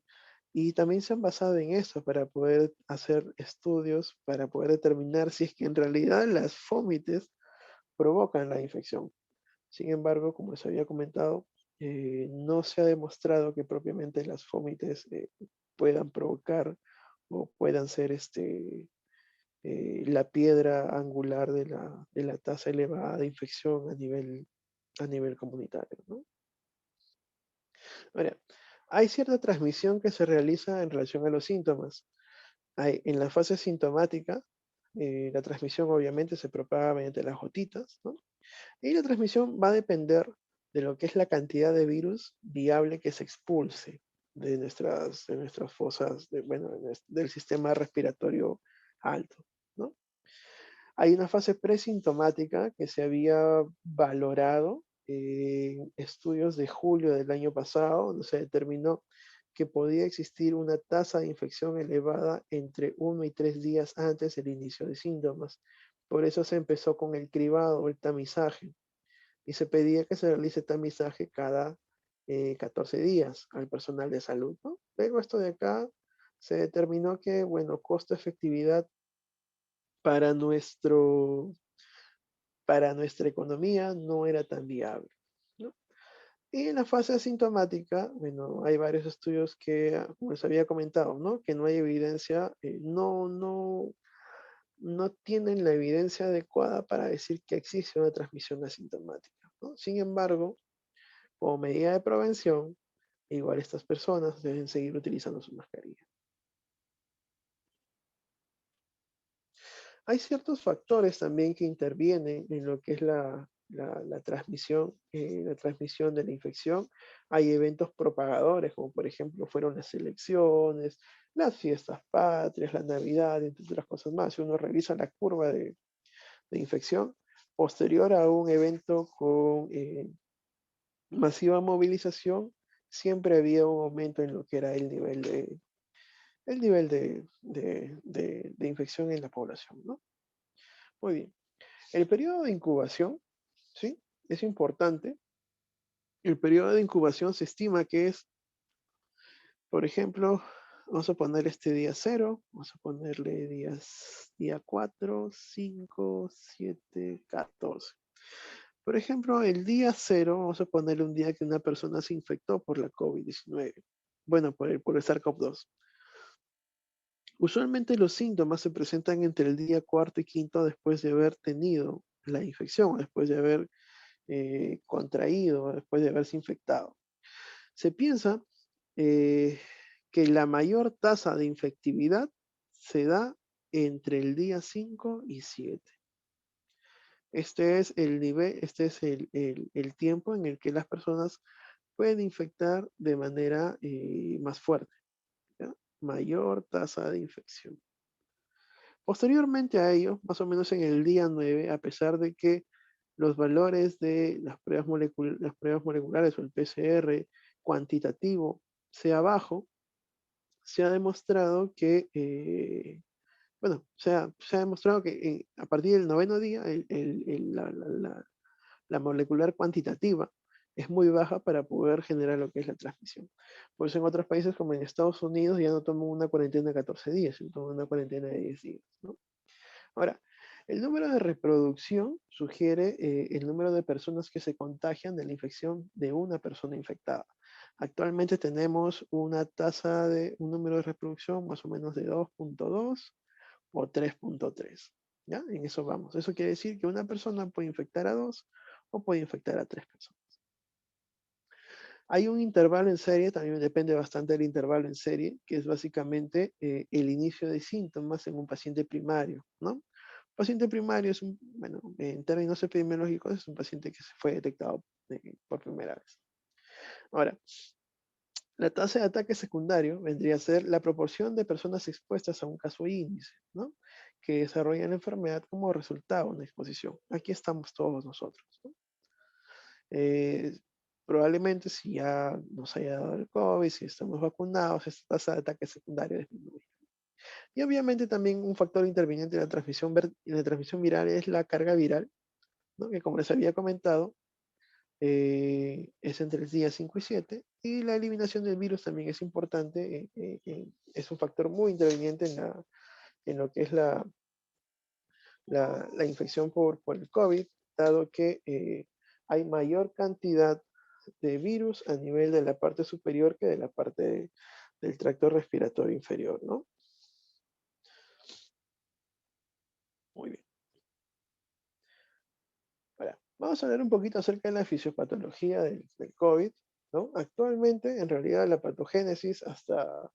y también se han basado en eso para poder hacer estudios, para poder determinar si es que en realidad las fómites provocan la infección. Sin embargo, como les había comentado, no se ha demostrado que propiamente las fómites puedan provocar o puedan ser la piedra angular de la tasa elevada de infección a nivel comunitario, ¿no? Ahora, hay cierta transmisión que se realiza en relación a los síntomas. En la fase sintomática, la transmisión obviamente se propaga mediante las gotitas, ¿no? Y la transmisión va a depender de lo que es la cantidad de virus viable que se expulse de nuestras fosas, bueno, del sistema respiratorio alto, ¿no? Hay una fase presintomática que se había valorado en estudios de julio del año pasado, donde se determinó que podía existir una tasa de infección elevada entre 1 y 3 días antes del inicio de síntomas. Por eso se empezó con el cribado o el tamizaje y se pedía que se realice tamizaje cada 14 días al personal de salud, ¿no? Pero esto de acá se determinó que, bueno, costo-efectividad para para nuestra economía no era tan viable, ¿no? Y en la fase asintomática, bueno, hay varios estudios que, como les había comentado, ¿no? Que no hay evidencia, no tienen la evidencia adecuada para decir que existe una transmisión asintomática, ¿no? Sin embargo, como medida de prevención, igual estas personas deben seguir utilizando su mascarilla. Hay ciertos factores también que intervienen en lo que es la transmisión de la infección. Hay eventos propagadores, como por ejemplo fueron las elecciones, las fiestas patrias, la Navidad, entre otras cosas más. Si uno revisa la curva de infección, posterior a un evento con masiva movilización, siempre había un aumento en lo que era el nivel de infección en la población, ¿no? Muy bien. El periodo de incubación, ¿sí? Es importante. El periodo de incubación se estima que es, por ejemplo, vamos a poner este día 0, vamos a ponerle día 4, 5, 7, 14. Por ejemplo, el día 0, vamos a ponerle un día que una persona se infectó por la COVID-19. Bueno, por el SARS-CoV-2. Usualmente los síntomas se presentan entre el día cuarto y quinto después de haber tenido la infección, después de haber contraído, después de haberse infectado. Se piensa que la mayor tasa de infectividad se da entre el día 5 y 7. Este es el nivel, este es el tiempo en el que las personas pueden infectar de manera más fuerte, ¿ya? Mayor tasa de infección. Posteriormente a ello, más o menos en el día 9, a pesar de que los valores de las pruebas moleculares o el PCR cuantitativo sea bajo, se ha demostrado que, se ha demostrado que a partir del noveno día la molecular cuantitativa es muy baja para poder generar lo que es la transmisión. Por eso en otros países como en Estados Unidos ya no toman una cuarentena de 14 días, sino toman una cuarentena de 10 días, ¿no? Ahora, el número de reproducción sugiere el número de personas que se contagian de la infección de una persona infectada. Actualmente tenemos una tasa de un número de reproducción más o menos de 2.2 o 3.3. ¿Ya? En eso vamos. Eso quiere decir que una persona puede infectar a 2 o puede infectar a 3 personas. Hay un intervalo en serie, también depende bastante del intervalo en serie, que es básicamente el inicio de síntomas en un paciente primario, ¿no? Paciente primario es bueno, en términos epidemiológicos, es un paciente que se fue detectado por primera vez. Ahora, la tasa de ataque secundario vendría a ser la proporción de personas expuestas a un caso índice, ¿no? Que desarrollan la enfermedad como resultado de una exposición. Aquí estamos todos nosotros, ¿no? Eh, Probablemente si ya nos haya dado el COVID, si estamos vacunados, esta tasa de ataque secundario disminuye. Y obviamente también un factor interviniente en la transmisión viral es la carga viral, ¿no? Que como les había comentado, es entre el día 5 y 7, y la eliminación del virus también es importante, es un factor muy interviniente en lo que es la infección por el COVID, dado que hay mayor cantidad de virus a nivel de la parte superior que de la parte del tracto respiratorio inferior, ¿no? Muy bien. Ahora, vamos a hablar un poquito acerca de la fisiopatología del COVID, ¿no? Actualmente, en realidad, la patogénesis hasta,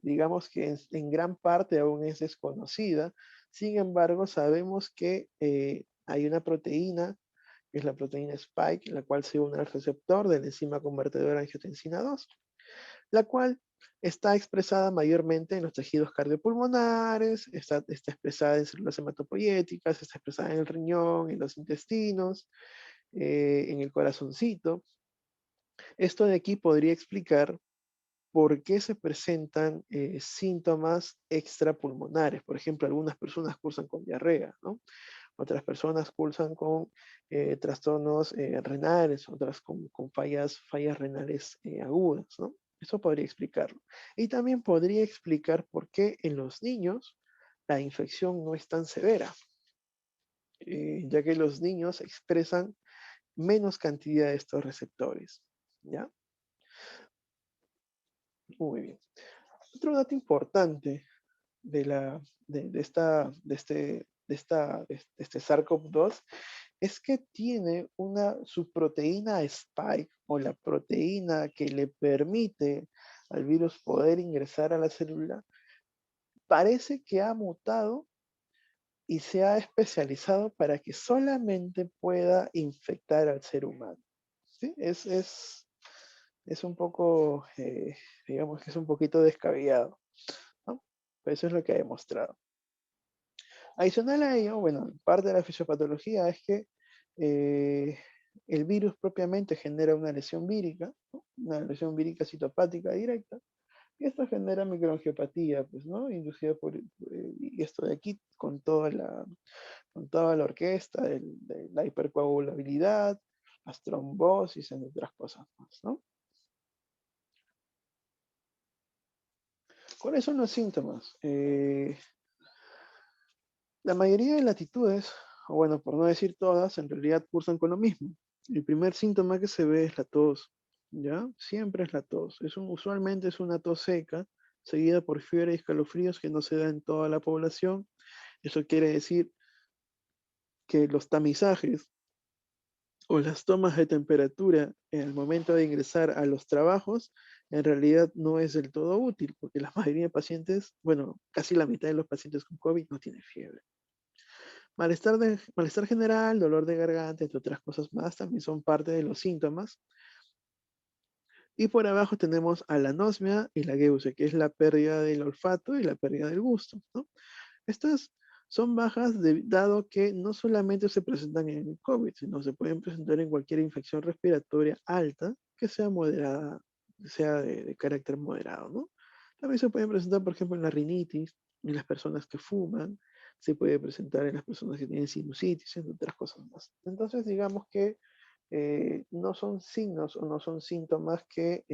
digamos que en gran parte aún es desconocida. Sin embargo, sabemos que hay una proteína, que es la proteína Spike, la cual se une al receptor de la enzima convertidora angiotensina 2, la cual está expresada mayormente en los tejidos cardiopulmonares, está expresada en células hematopoyéticas, está expresada en el riñón, en los intestinos, en el corazoncito. Esto de aquí podría explicar por qué se presentan síntomas extrapulmonares. Por ejemplo, algunas personas cursan con diarrea, ¿no? Otras personas cursan con trastornos renales, otras con fallas renales agudas, ¿no? Eso podría explicarlo. Y también podría explicar por qué en los niños la infección no es tan severa, ya que los niños expresan menos cantidad de estos receptores, ¿ya? Muy bien. Otro dato importante de, la, de esta, de este SARS-CoV-2 es que tiene una subproteína spike o la proteína que le permite al virus poder ingresar a la célula, parece que ha mutado y se ha especializado para que solamente pueda infectar al ser humano. ¿Sí? Es un poco, digamos que es un poquito descabellado, ¿no? Pero eso es lo que ha demostrado. Adicional a ello, bueno, parte de la fisiopatología es que eh, el virus propiamente genera una lesión vírica, ¿no? Una lesión vírica citopática directa, y esto genera microangiopatía, pues, ¿no? Inducida por, y esto de aquí con toda la orquesta de la hipercoagulabilidad, las trombosis, entre otras cosas más, ¿no? ¿Cuáles son los síntomas? La mayoría de latitudes, o bueno, por no decir todas, en realidad cursan con lo mismo. El primer síntoma que se ve es la tos, ¿ya? Siempre es la tos. Usualmente es una tos seca, seguida por fiebre y escalofríos que no se da en toda la población. Eso quiere decir que los tamizajes o las tomas de temperatura en el momento de ingresar a los trabajos en realidad no es del todo útil, porque la mayoría de pacientes, bueno, casi la mitad de los pacientes con COVID no tienen fiebre. Malestar general, dolor de garganta, entre otras cosas más, también son parte de los síntomas. Y por abajo tenemos a la anosmia y la geusia, que es la pérdida del olfato y la pérdida del gusto, ¿no? Estas son bajas dado que no solamente se presentan en el COVID, sino se pueden presentar en cualquier infección respiratoria alta que sea moderada, sea de carácter moderado, ¿no? También se pueden presentar, por ejemplo, en la rinitis, en las personas que fuman, se puede presentar en las personas que tienen sinusitis, entre otras cosas más. Entonces, digamos que no son signos o no son síntomas que,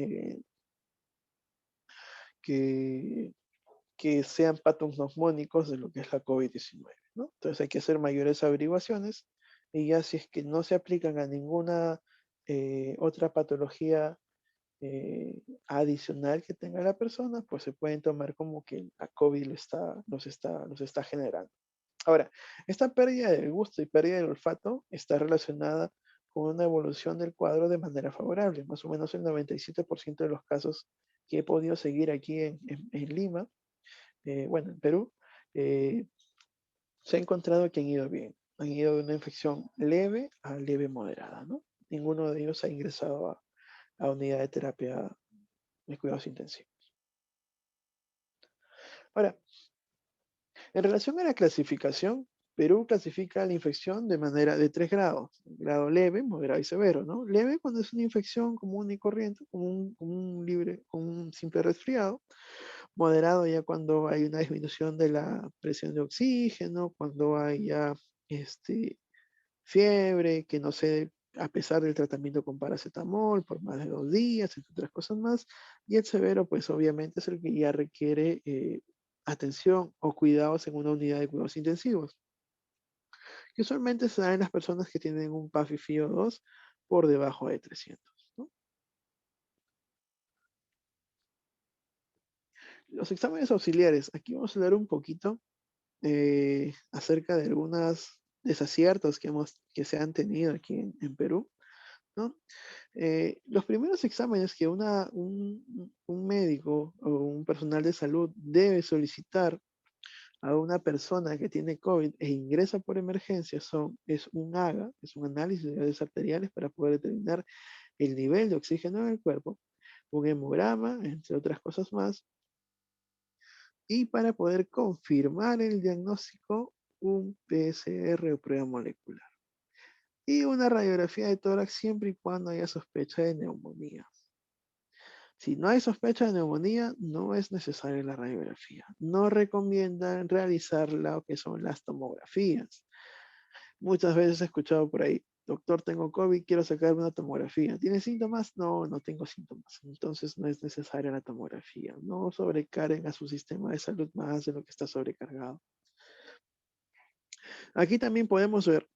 que sean patognomónicos de lo que es la COVID-19, ¿no? Entonces hay que hacer mayores averiguaciones y ya si es que no se aplican a ninguna otra patología adicional que tenga la persona, pues se pueden tomar como que la COVID los está generando. Ahora, esta pérdida del gusto y pérdida del olfato está relacionada con una evolución del cuadro de manera favorable. Más o menos el 97% de los casos que he podido seguir aquí en Lima, bueno, en Perú, eh, se ha encontrado que han ido bien. Han ido de una infección leve a leve moderada, ¿no? Ninguno de ellos ha ingresado a unidad de terapia de cuidados intensivos. Ahora, en relación a la clasificación, Perú clasifica la infección de manera de 3 grados: grado leve, moderado y severo, ¿no? Leve cuando es una infección común y corriente, como un simple resfriado. Moderado ya cuando hay una disminución de la presión de oxígeno, cuando hay ya fiebre, que no se, a pesar del tratamiento con paracetamol por más de 2 días, entre otras cosas más. Y el severo, pues obviamente es el que ya requiere atención o cuidados en una unidad de cuidados intensivos, que usualmente se da en las personas que tienen un PAFI-FIO2 por debajo de 300, ¿no? Los exámenes auxiliares, aquí vamos a hablar un poquito acerca de algunos desaciertos que se han tenido aquí en Perú, ¿no? Los primeros exámenes que un médico o un personal de salud debe solicitar a una persona que tiene COVID e ingresa por emergencia es un AGA, es un análisis de gases arteriales para poder determinar el nivel de oxígeno en el cuerpo, un hemograma, entre otras cosas más, y para poder confirmar el diagnóstico, un PCR o prueba molecular. Y una radiografía de tórax siempre y cuando haya sospecha de neumonía. Si no hay sospecha de neumonía, no es necesaria la radiografía. No recomiendan realizar lo que son las tomografías. Muchas veces he escuchado por ahí, doctor, tengo COVID, quiero sacarme una tomografía. ¿Tiene síntomas? No, no tengo síntomas. Entonces no es necesaria la tomografía. No sobrecarguen a su sistema de salud más de lo que está sobrecargado. Aquí también podemos ver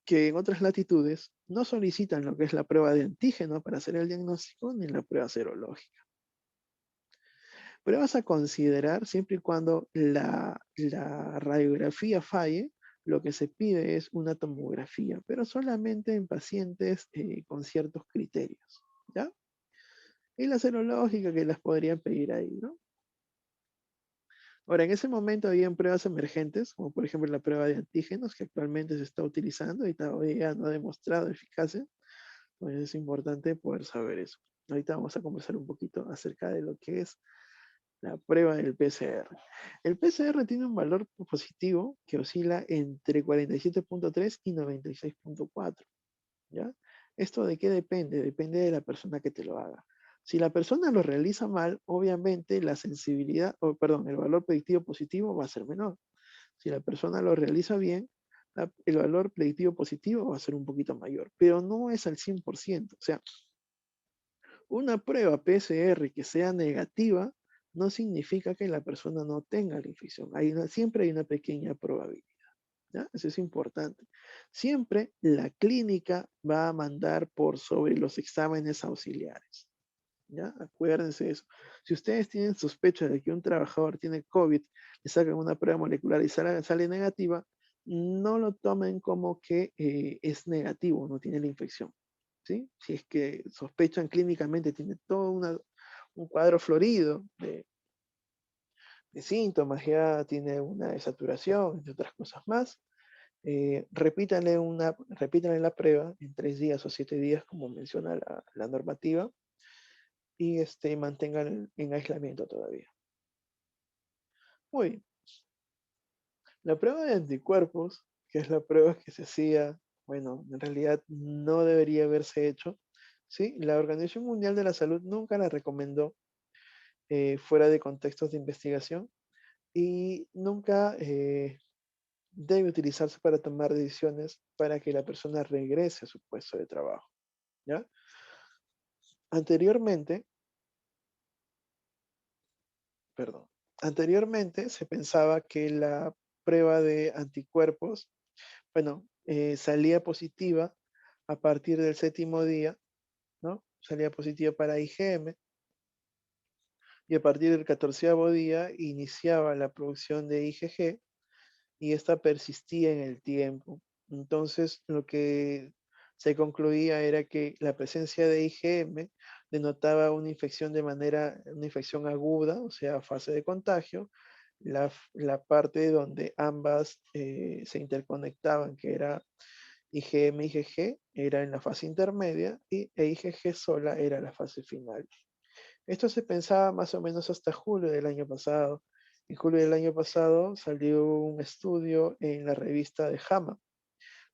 que en otras latitudes no solicitan lo que es la prueba de antígeno para hacer el diagnóstico ni la prueba serológica. Pruebas a considerar siempre y cuando la radiografía falle, lo que se pide es una tomografía, pero solamente en pacientes con ciertos criterios, ¿ya? Y la serológica que las podrían pedir ahí, ¿no? Ahora, en ese momento habían pruebas emergentes, como por ejemplo la prueba de antígenos, que actualmente se está utilizando y todavía no ha demostrado eficacia, pues es importante poder saber eso. Ahorita vamos a conversar un poquito acerca de lo que es la prueba del PCR. El PCR tiene un valor positivo que oscila entre 47.3 y 96.4, ¿ya? ¿Esto de qué depende? Depende de la persona que te lo haga. Si la persona lo realiza mal, obviamente la sensibilidad, o perdón, el valor predictivo positivo va a ser menor. Si la persona lo realiza bien, el valor predictivo positivo va a ser un poquito mayor, pero no es al 100%. O sea, una prueba PCR que sea negativa no significa que la persona no tenga la infección. Siempre hay una pequeña probabilidad. ¿Ya? Eso es importante. Siempre la clínica va a mandar por sobre los exámenes auxiliares. ¿Ya? Acuérdense de eso. Si ustedes tienen sospecha de que un trabajador tiene COVID, le sacan una prueba molecular y sale negativa, no lo tomen como que es negativo, no tiene la infección. ¿Sí? Si es que sospechan clínicamente, tiene todo un cuadro florido de síntomas, ya tiene una desaturación, entre otras cosas más, repítanle la prueba en 3 días o 7 días, como menciona la normativa, y mantengan en aislamiento todavía. Muy bien. La prueba de anticuerpos, que es la prueba que se hacía, bueno, en realidad no debería haberse hecho, ¿sí? La Organización Mundial de la Salud nunca la recomendó fuera de contextos de investigación y nunca debe utilizarse para tomar decisiones para que la persona regrese a su puesto de trabajo, ¿ya? Anteriormente, perdón, anteriormente se pensaba que la prueba de anticuerpos, bueno, salía positiva a partir del 7º día, ¿no? Salía positiva para IgM y a partir del 14º día iniciaba la producción de IgG y esta persistía en el tiempo. Entonces, lo que se concluía era que la presencia de IgM denotaba una infección una infección aguda, o sea, fase de contagio, la parte donde ambas se interconectaban, que era IgM, IgG, era en la fase intermedia y IgG sola era la fase final. Esto se pensaba más o menos hasta julio del año pasado. En julio del año pasado salió un estudio en la revista de JAMA,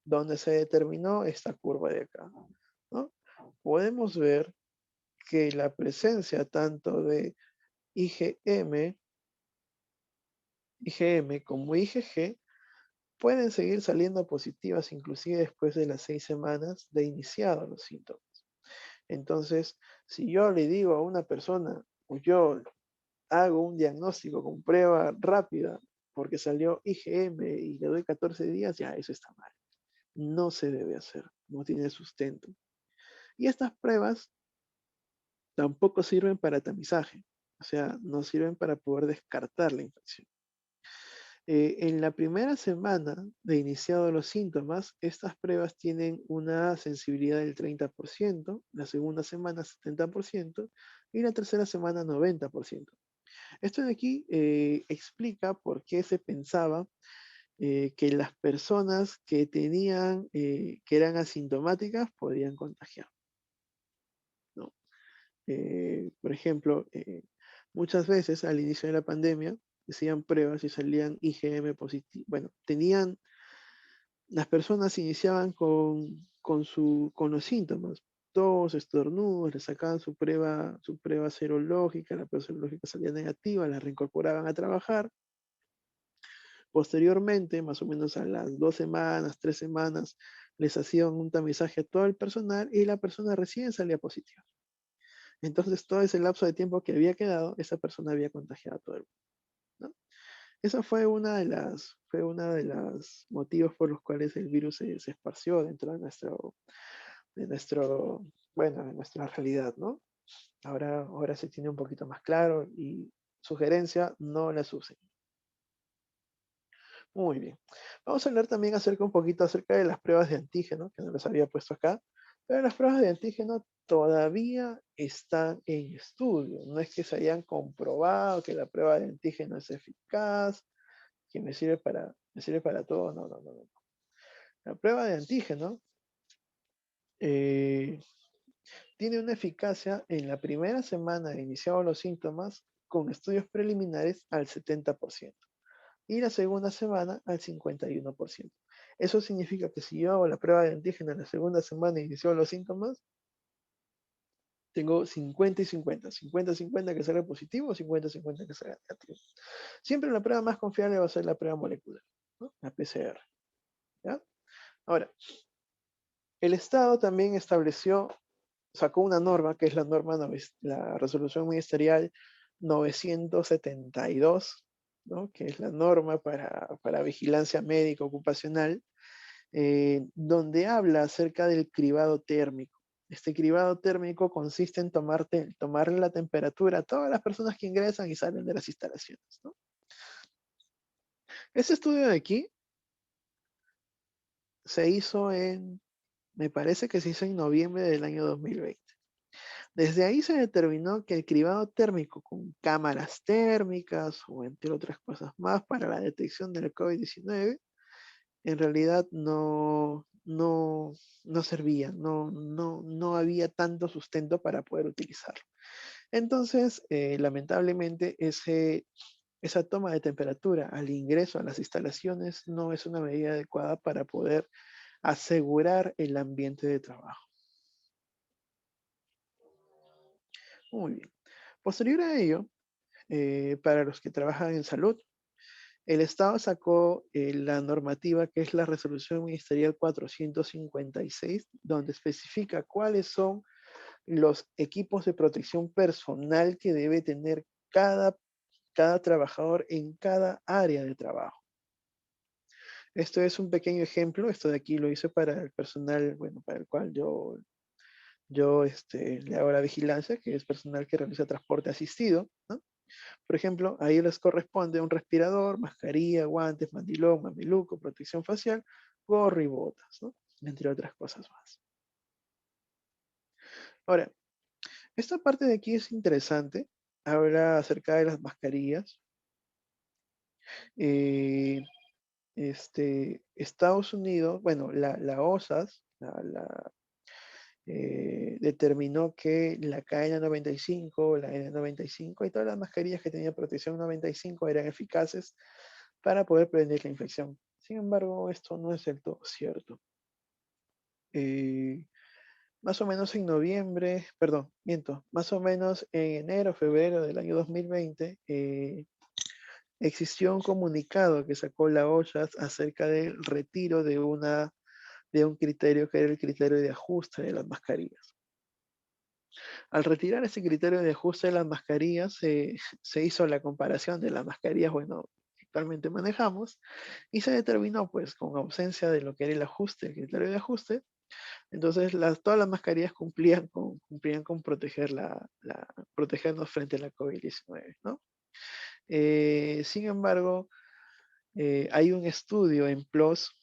donde se determinó esta curva de acá, ¿no? Podemos ver que la presencia tanto de IgM, IgM como IgG pueden seguir saliendo positivas inclusive después de las 6 semanas de iniciados los síntomas. Entonces, si yo le digo a una persona, o yo hago un diagnóstico con prueba rápida porque salió IgM y le doy 14 días, ya eso está mal. No se debe hacer, no tiene sustento. Y estas pruebas tampoco sirven para tamizaje, o sea, no sirven para poder descartar la infección. En la primera semana de iniciado los síntomas, estas pruebas tienen una sensibilidad del 30%, la segunda semana 70% y la tercera semana 90%. Esto de aquí explica por qué se pensaba que las personas que que eran asintomáticas podían contagiar, ¿no? Por ejemplo, muchas veces al inicio de la pandemia hacían pruebas y salían IgM positivo. Bueno, las personas iniciaban con los síntomas, tos, estornudos, le sacaban su prueba serológica, la prueba serológica salía negativa, la reincorporaban a trabajar. Posteriormente, más o menos a las 2 semanas, 3 semanas, les hacían un tamizaje a todo el personal y la persona recién salía positiva. Entonces, todo ese lapso de tiempo que había quedado, esa persona había contagiado a todo el mundo, ¿no? Esa fue una de las motivos por los cuales el virus se esparció dentro de nuestro, bueno, de nuestra realidad, ¿no? Ahora se tiene un poquito más claro y sugerencia, no las usen. Muy bien. Vamos a hablar también un poquito acerca de las pruebas de antígeno, que no las había puesto acá. Pero las pruebas de antígeno todavía están en estudio. No es que se hayan comprobado que la prueba de antígeno es eficaz, que me sirve para todo. No, no, no, no. La prueba de antígeno eh, tiene una eficacia en la primera semana de iniciados los síntomas con estudios preliminares al 70%. Y la segunda semana al 51%. Eso significa que si yo hago la prueba de antígeno en la segunda semana y inicio los síntomas, tengo 50 y 50. 50-50 que salga positivo, 50-50 que salga negativo. Siempre la prueba más confiable va a ser la prueba molecular, ¿no? La PCR. ¿Ya? Ahora, el Estado también sacó una norma, que es la resolución ministerial 972, ¿no? Que es la norma para vigilancia médica ocupacional, donde habla acerca del cribado térmico. Este cribado térmico consiste en tomarle la temperatura a todas las personas que ingresan y salen de las instalaciones, ¿no? Ese estudio de aquí se hizo me parece que se hizo en noviembre del año 2020. Desde ahí se determinó que el cribado térmico con cámaras térmicas o entre otras cosas más para la detección del COVID-19 en realidad no servía, no había tanto sustento para poder utilizarlo. Entonces, lamentablemente, esa toma de temperatura al ingreso a las instalaciones no es una medida adecuada para poder asegurar el ambiente de trabajo. Muy bien. Posterior a ello, para los que trabajan en salud, el Estado sacó la normativa que es la Resolución Ministerial 456, donde especifica cuáles son los equipos de protección personal que debe tener cada trabajador en cada área de trabajo. Esto es un pequeño ejemplo, esto de aquí lo hice para el personal, bueno, para el cual yo le hago la vigilancia, que es personal que realiza transporte asistido, ¿no? Por ejemplo, ahí les corresponde un respirador, mascarilla, guantes, mandilón, mameluco, protección facial, gorro y botas, ¿no? Entre otras cosas más. Ahora, esta parte de aquí es interesante. Habla acerca de las mascarillas. Eh, Estados Unidos, bueno, la OSAS, determinó que la KN95, la N95 y todas las mascarillas que tenían protección 95 eran eficaces para poder prevenir la infección. Sin embargo, esto no es del todo cierto. Más o menos en noviembre, perdón, miento, más o menos en enero, febrero del año 2020, existió un comunicado que sacó la OSHA acerca del retiro de un criterio que era el criterio de ajuste de las mascarillas. Al retirar ese criterio de ajuste de las mascarillas, se hizo la comparación de las mascarillas, bueno, que actualmente manejamos, y se determinó, pues, con ausencia de lo que era el ajuste, el criterio de ajuste, entonces todas las mascarillas cumplían con protegernos frente a la COVID-19, ¿no? Sin embargo, hay un estudio en PLOS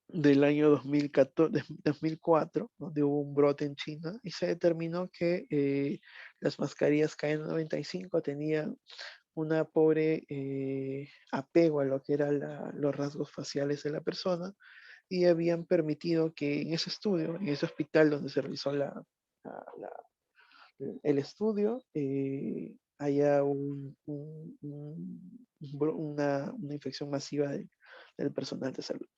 del año 2004, donde hubo un brote en China, y se determinó que las mascarillas KN95 tenían una pobre apego a lo que eran los rasgos faciales de la persona, y habían permitido que en ese estudio, en ese hospital donde se realizó la- la- el estudio, haya una infección masiva del personal de salud.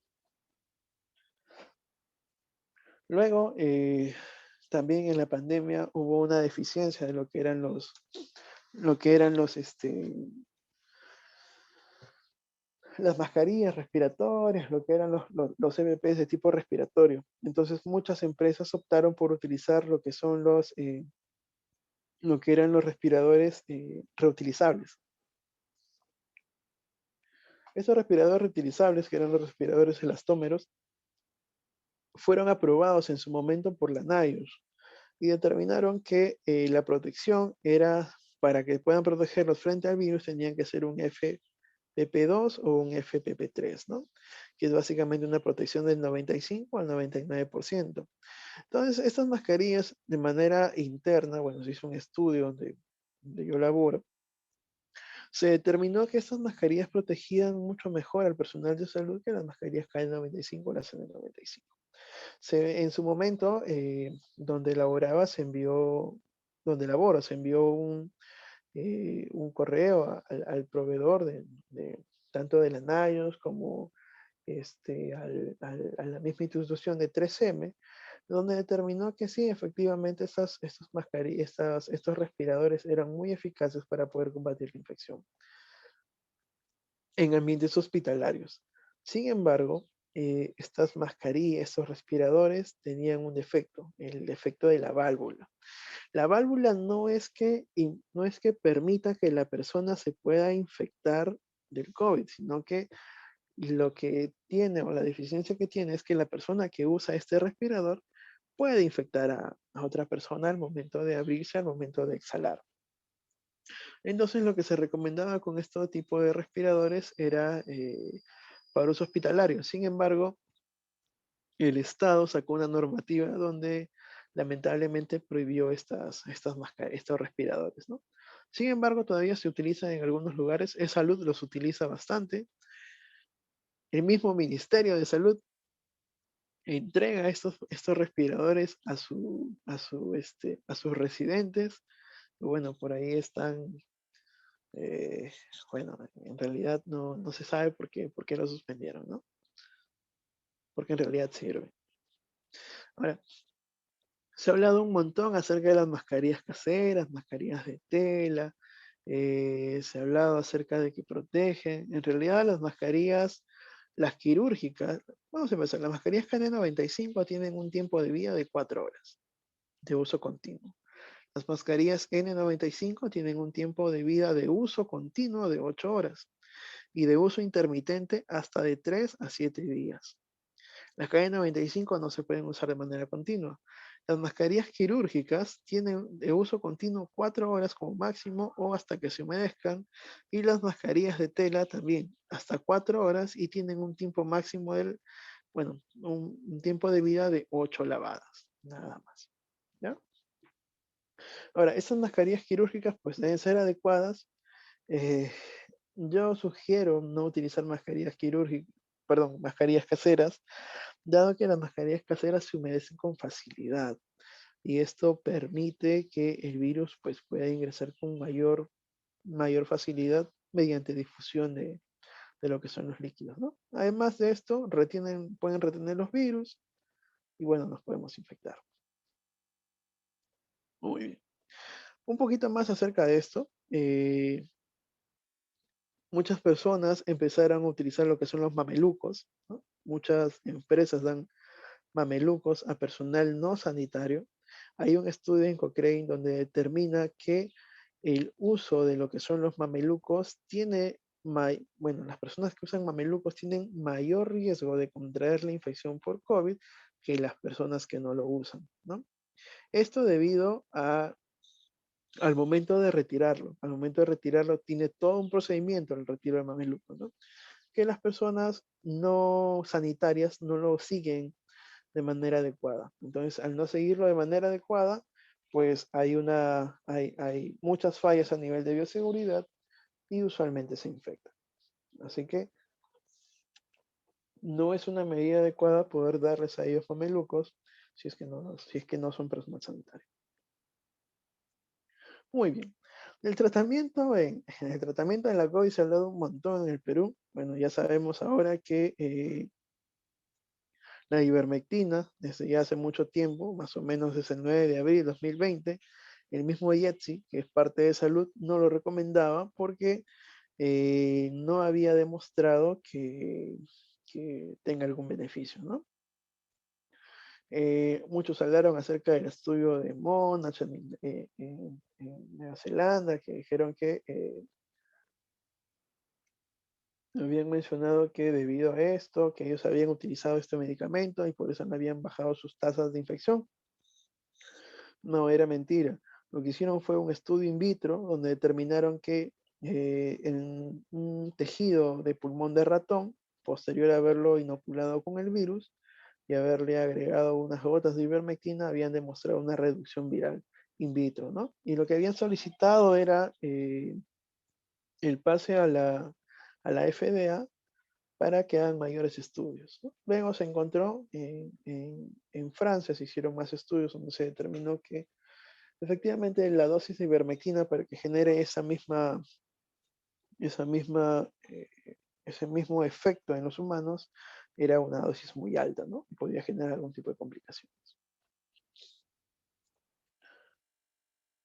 Luego, también en la pandemia hubo una deficiencia de lo que eran las mascarillas respiratorias, lo que eran los EVPs de tipo respiratorio. Entonces muchas empresas optaron por utilizar lo que eran los respiradores reutilizables. Esos respiradores reutilizables, que eran los respiradores elastómeros, fueron aprobados en su momento por la NIOSH y determinaron que la protección era, para que puedan protegerlos frente al virus, tenían que ser un FPP2 o un FPP3, ¿no? Que es básicamente una protección del 95 al 99%. Entonces, estas mascarillas de manera interna, bueno, se hizo un estudio donde yo laboro, se determinó que estas mascarillas protegían mucho mejor al personal de salud que las mascarillas KN95 o las N95. En su momento, donde laboro, se envió un correo al proveedor tanto de la NIOSH como a la misma institución de 3M, donde determinó que sí, efectivamente, estos respiradores eran muy eficaces para poder combatir la infección en ambientes hospitalarios. Sin embargo, estas mascarillas, estos respiradores tenían un defecto, el defecto de la válvula. La válvula no es que permita que la persona se pueda infectar del COVID, sino que lo que tiene o la deficiencia que tiene es que la persona que usa este respirador puede infectar a otra persona al momento de abrirse, al momento de exhalar. Entonces lo que se recomendaba con este tipo de respiradores era para uso hospitalario. Sin embargo, el Estado sacó una normativa donde lamentablemente prohibió estos respiradores, ¿no? Sin embargo, todavía se utilizan en algunos lugares. Salud los utiliza bastante. El mismo Ministerio de Salud entrega estos respiradores a sus residentes. Bueno, por ahí están, bueno, en realidad no se sabe por qué lo suspendieron, ¿no? Porque en realidad sirve. Ahora, se ha hablado un montón acerca de las mascarillas caseras, mascarillas de tela, se ha hablado acerca de que protegen. En realidad las mascarillas, las quirúrgicas, vamos a empezar, las mascarillas KN95 tienen un tiempo de vida de 4 horas de uso continuo. Las mascarillas N95 tienen un tiempo de vida de uso continuo de 8 horas y de uso intermitente hasta de 3 a 7 días. Las KN95 no se pueden usar de manera continua. Las mascarillas quirúrgicas tienen de uso continuo 4 horas como máximo o hasta que se humedezcan, y las mascarillas de tela también hasta 4 horas y tienen un tiempo máximo un tiempo de vida de 8 lavadas, nada más. ¿Ya? Ahora, estas mascarillas quirúrgicas pues deben ser adecuadas. Eh, yo sugiero no utilizar mascarillas quirúrgicas, perdón, mascarillas caseras, dado que las mascarillas caseras se humedecen con facilidad y esto permite que el virus pues, pueda ingresar con mayor facilidad mediante difusión de lo que son los líquidos, ¿no? Además de esto, pueden retener los virus y bueno, nos podemos infectar. Muy bien. Un poquito más acerca de esto. Muchas personas empezaron a utilizar lo que son los mamelucos, ¿no? Muchas empresas dan mamelucos a personal no sanitario. Hay un estudio en Cochrane donde determina que el uso de lo que son los mamelucos las personas que usan mamelucos tienen mayor riesgo de contraer la infección por COVID que las personas que no lo usan, ¿no? Esto debido al momento de retirarlo. Al momento de retirarlo tiene todo un procedimiento el retiro del mameluco, ¿no? Que las personas no sanitarias no lo siguen de manera adecuada. Entonces, al no seguirlo de manera adecuada, pues hay muchas fallas a nivel de bioseguridad y usualmente se infecta. Así que no es una medida adecuada poder darles a ellos mamelucos si es que no son personas sanitarias. Muy bien. El tratamiento de la COVID se ha hablado un montón en el Perú. Bueno, ya sabemos ahora que La ivermectina, desde ya hace mucho tiempo, más o menos desde el 9 de abril de 2020, el mismo IETSI, que es parte de salud, no lo recomendaba porque no había demostrado que tenga algún beneficio, ¿no? Muchos hablaron acerca del estudio de Monash en Nueva Zelanda, que dijeron que habían mencionado que debido a esto, que ellos habían utilizado este medicamento y por eso no habían bajado sus tasas de infección. No, era mentira. Lo que hicieron fue un estudio in vitro donde determinaron que en un tejido de pulmón de ratón, posterior a haberlo inoculado con el virus y haberle agregado unas gotas de ivermectina, habían demostrado una reducción viral in vitro, ¿no? Y lo que habían solicitado era el pase a la FDA para que hagan mayores estudios, ¿no? Luego se encontró en Francia, se hicieron más estudios donde se determinó que efectivamente la dosis de ivermectina para que genere esa misma, ese mismo efecto en los humanos era una dosis muy alta, ¿no? Y podía generar algún tipo de complicaciones.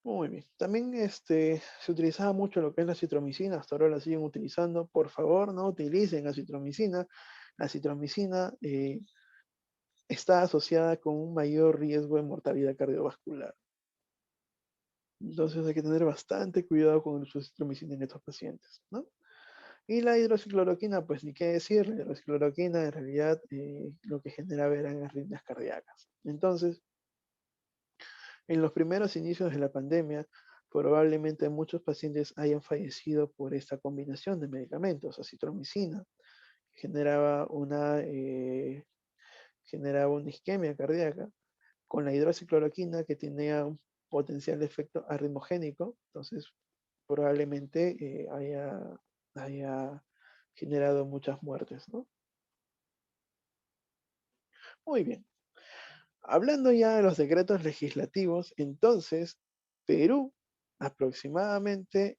Muy bien. También se utilizaba mucho lo que es la citromicina, hasta ahora la siguen utilizando. Por favor, no utilicen la citromicina. La citromicina está asociada con un mayor riesgo de mortalidad cardiovascular. Entonces hay que tener bastante cuidado con el uso de citromicina en estos pacientes, ¿no? Y la hidroxicloroquina, pues ni qué decir, la hidroxicloroquina en realidad lo que generaba eran arritmias cardíacas. Entonces, en los primeros inicios de la pandemia, probablemente muchos pacientes hayan fallecido por esta combinación de medicamentos, acitromicina, que generaba una isquemia cardíaca, con la hidroxicloroquina que tenía un potencial efecto arritmogénico, entonces probablemente haya generado muchas muertes, ¿no? Muy bien. Hablando ya de los decretos legislativos, entonces Perú aproximadamente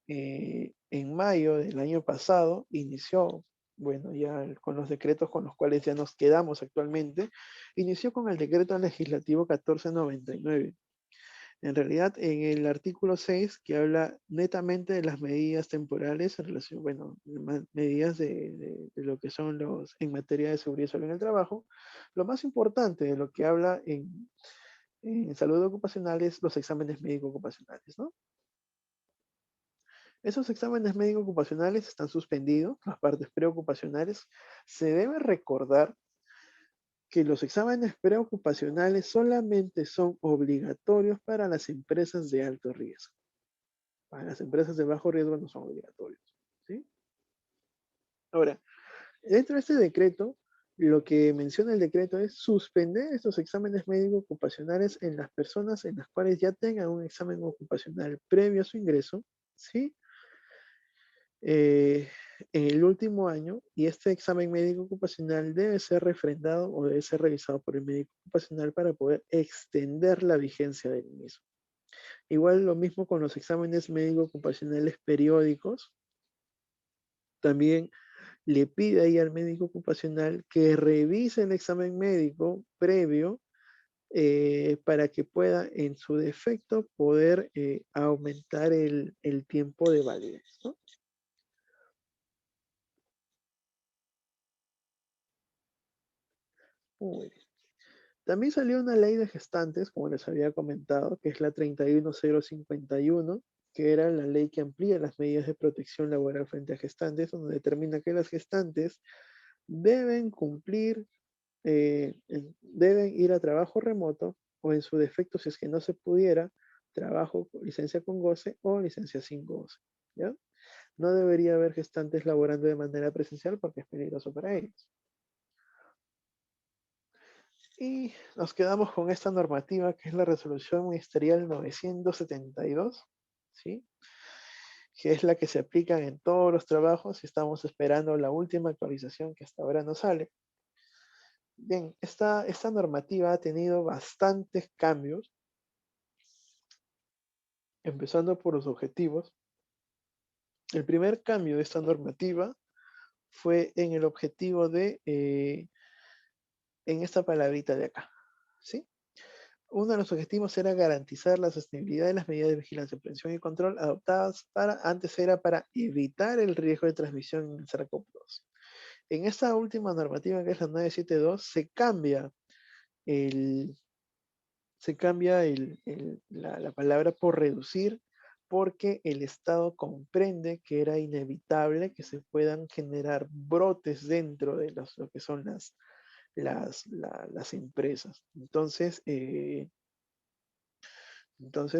en mayo del año pasado inició, bueno, ya con los decretos con los cuales ya nos quedamos actualmente, inició con el decreto legislativo 1499. En realidad, en el artículo 6, que habla netamente de las medidas temporales en relación, bueno, medidas de lo que son los en materia de seguridad y salud en el trabajo, lo más importante de lo que habla en salud ocupacional es los exámenes médico-ocupacionales, ¿no? Esos exámenes médico-ocupacionales están suspendidos, las partes preocupacionales. Se debe recordar que los exámenes preocupacionales solamente son obligatorios para las empresas de alto riesgo. Para las empresas de bajo riesgo no son obligatorios, ¿sí? Ahora, dentro de este decreto, lo que menciona el decreto es suspender estos exámenes médico-ocupacionales en las personas en las cuales ya tengan un examen ocupacional previo a su ingreso, ¿sí? eh, en el último año, y este examen médico ocupacional debe ser refrendado o debe ser revisado por el médico ocupacional para poder extender la vigencia del mismo. Igual lo mismo con los exámenes médico ocupacionales periódicos, también le pide ahí al médico ocupacional que revise el examen médico previo para que pueda, en su defecto, poder aumentar el tiempo de validez, ¿no? Muy bien. También salió una ley de gestantes, como les había comentado, que es la 31051, que era la ley que amplía las medidas de protección laboral frente a gestantes, donde determina que las gestantes deben cumplir, deben ir a trabajo remoto o en su defecto, si es que no se pudiera, trabajo, licencia con goce o licencia sin goce, ¿ya? No debería haber gestantes laborando de manera presencial porque es peligroso para ellos. Y nos quedamos con esta normativa que es la resolución ministerial 972, ¿sí? Que es la que se aplica en todos los trabajos y estamos esperando la última actualización que hasta ahora no sale. Bien, esta normativa ha tenido bastantes cambios, empezando por los objetivos. El primer cambio de esta normativa fue en el objetivo de en esta palabrita de acá, ¿sí? Uno de los objetivos era garantizar la sostenibilidad de las medidas de vigilancia, prevención y control adoptadas antes era para evitar el riesgo de transmisión del SARS-CoV-2. En esta última normativa, que es la 972, el, se cambia la palabra por reducir, porque el Estado comprende que era inevitable que se puedan generar brotes dentro de lo que son las empresas. Entonces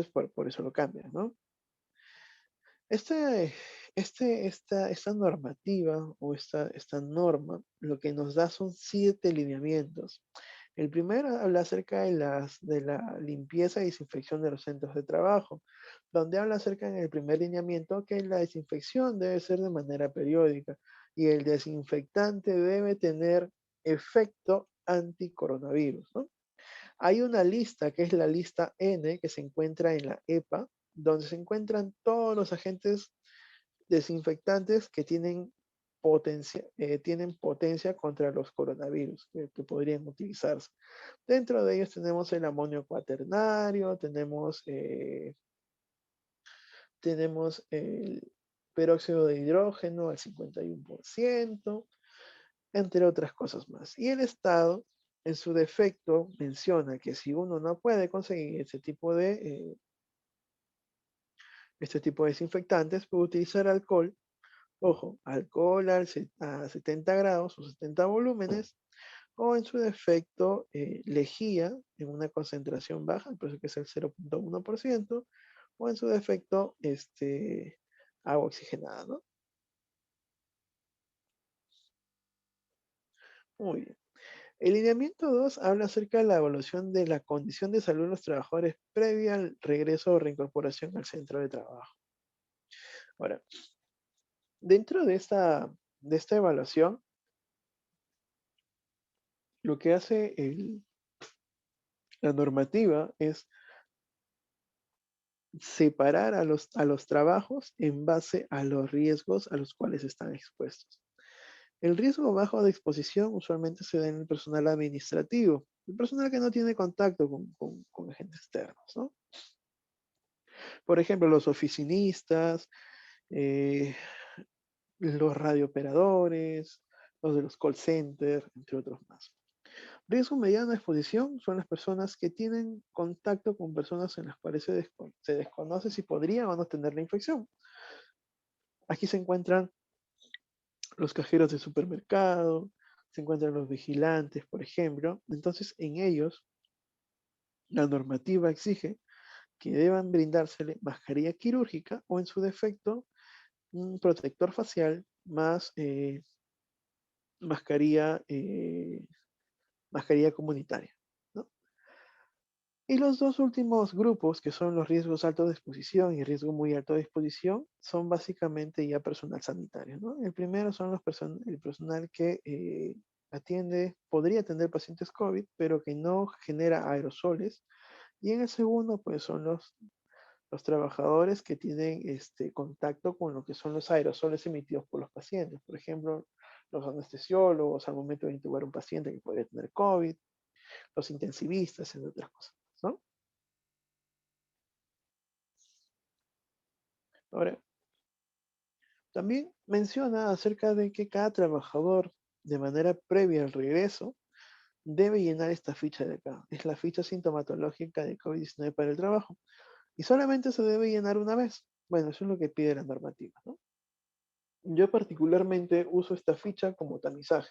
por eso lo cambia, ¿no? Este, esta normativa o esta norma lo que nos da son 7 lineamientos. El primero habla acerca de la limpieza y desinfección de los centros de trabajo, donde habla acerca en el primer lineamiento que la desinfección debe ser de manera periódica y el desinfectante debe tener efecto anticoronavirus, ¿no? Hay una lista que es la lista N que se encuentra en la EPA, donde se encuentran todos los agentes desinfectantes que tienen potencia contra los coronavirus que podrían utilizarse. Dentro de ellos tenemos el amonio cuaternario, tenemos el peróxido de hidrógeno al 51%, entre otras cosas más. Y el Estado, en su defecto, menciona que si uno no puede conseguir este tipo de desinfectantes, puede utilizar alcohol. Ojo, alcohol a 70 grados o 70 volúmenes, o en su defecto, lejía en una concentración baja, por eso que es el 0,1%, o en su defecto, agua oxigenada, ¿no? Muy bien. El lineamiento 2 habla acerca de la evaluación de la condición de salud de los trabajadores previa al regreso o reincorporación al centro de trabajo. Ahora, dentro de esta evaluación, lo que hace la normativa es separar a los trabajos en base a los riesgos a los cuales están expuestos. El riesgo bajo de exposición usualmente se da en el personal administrativo, el personal que no tiene contacto con agentes externos, ¿no? Por ejemplo, los oficinistas, eh, los radiooperadores, los de los call centers, entre otros más. Riesgo mediano de exposición son las personas que tienen contacto con personas en las cuales se desconoce si podrían o no tener la infección. Aquí se encuentran los cajeros de supermercado, se encuentran los vigilantes, por ejemplo. Entonces, en ellos, la normativa exige que deban brindársele mascarilla quirúrgica o, en su defecto, un protector facial más mascarilla, mascarilla comunitaria, ¿no? Y los dos últimos grupos, que son los riesgos altos de exposición y riesgo muy alto de exposición, son básicamente ya personal sanitario, ¿no? El primero son el personal que podría atender pacientes COVID, pero que no genera aerosoles. Y en el segundo, pues son los trabajadores que tienen contacto con lo que son los aerosoles emitidos por los pacientes. Por ejemplo, los anestesiólogos al momento de intubar a un paciente que podría tener COVID, los intensivistas, entre otras cosas, ¿no? Ahora, también menciona acerca de que cada trabajador, de manera previa al regreso, debe llenar esta ficha de acá. Es la ficha sintomatológica de COVID-19 para el trabajo. Y solamente se debe llenar una vez. Bueno, eso es lo que pide la normativa, ¿no? Yo particularmente uso esta ficha como tamizaje.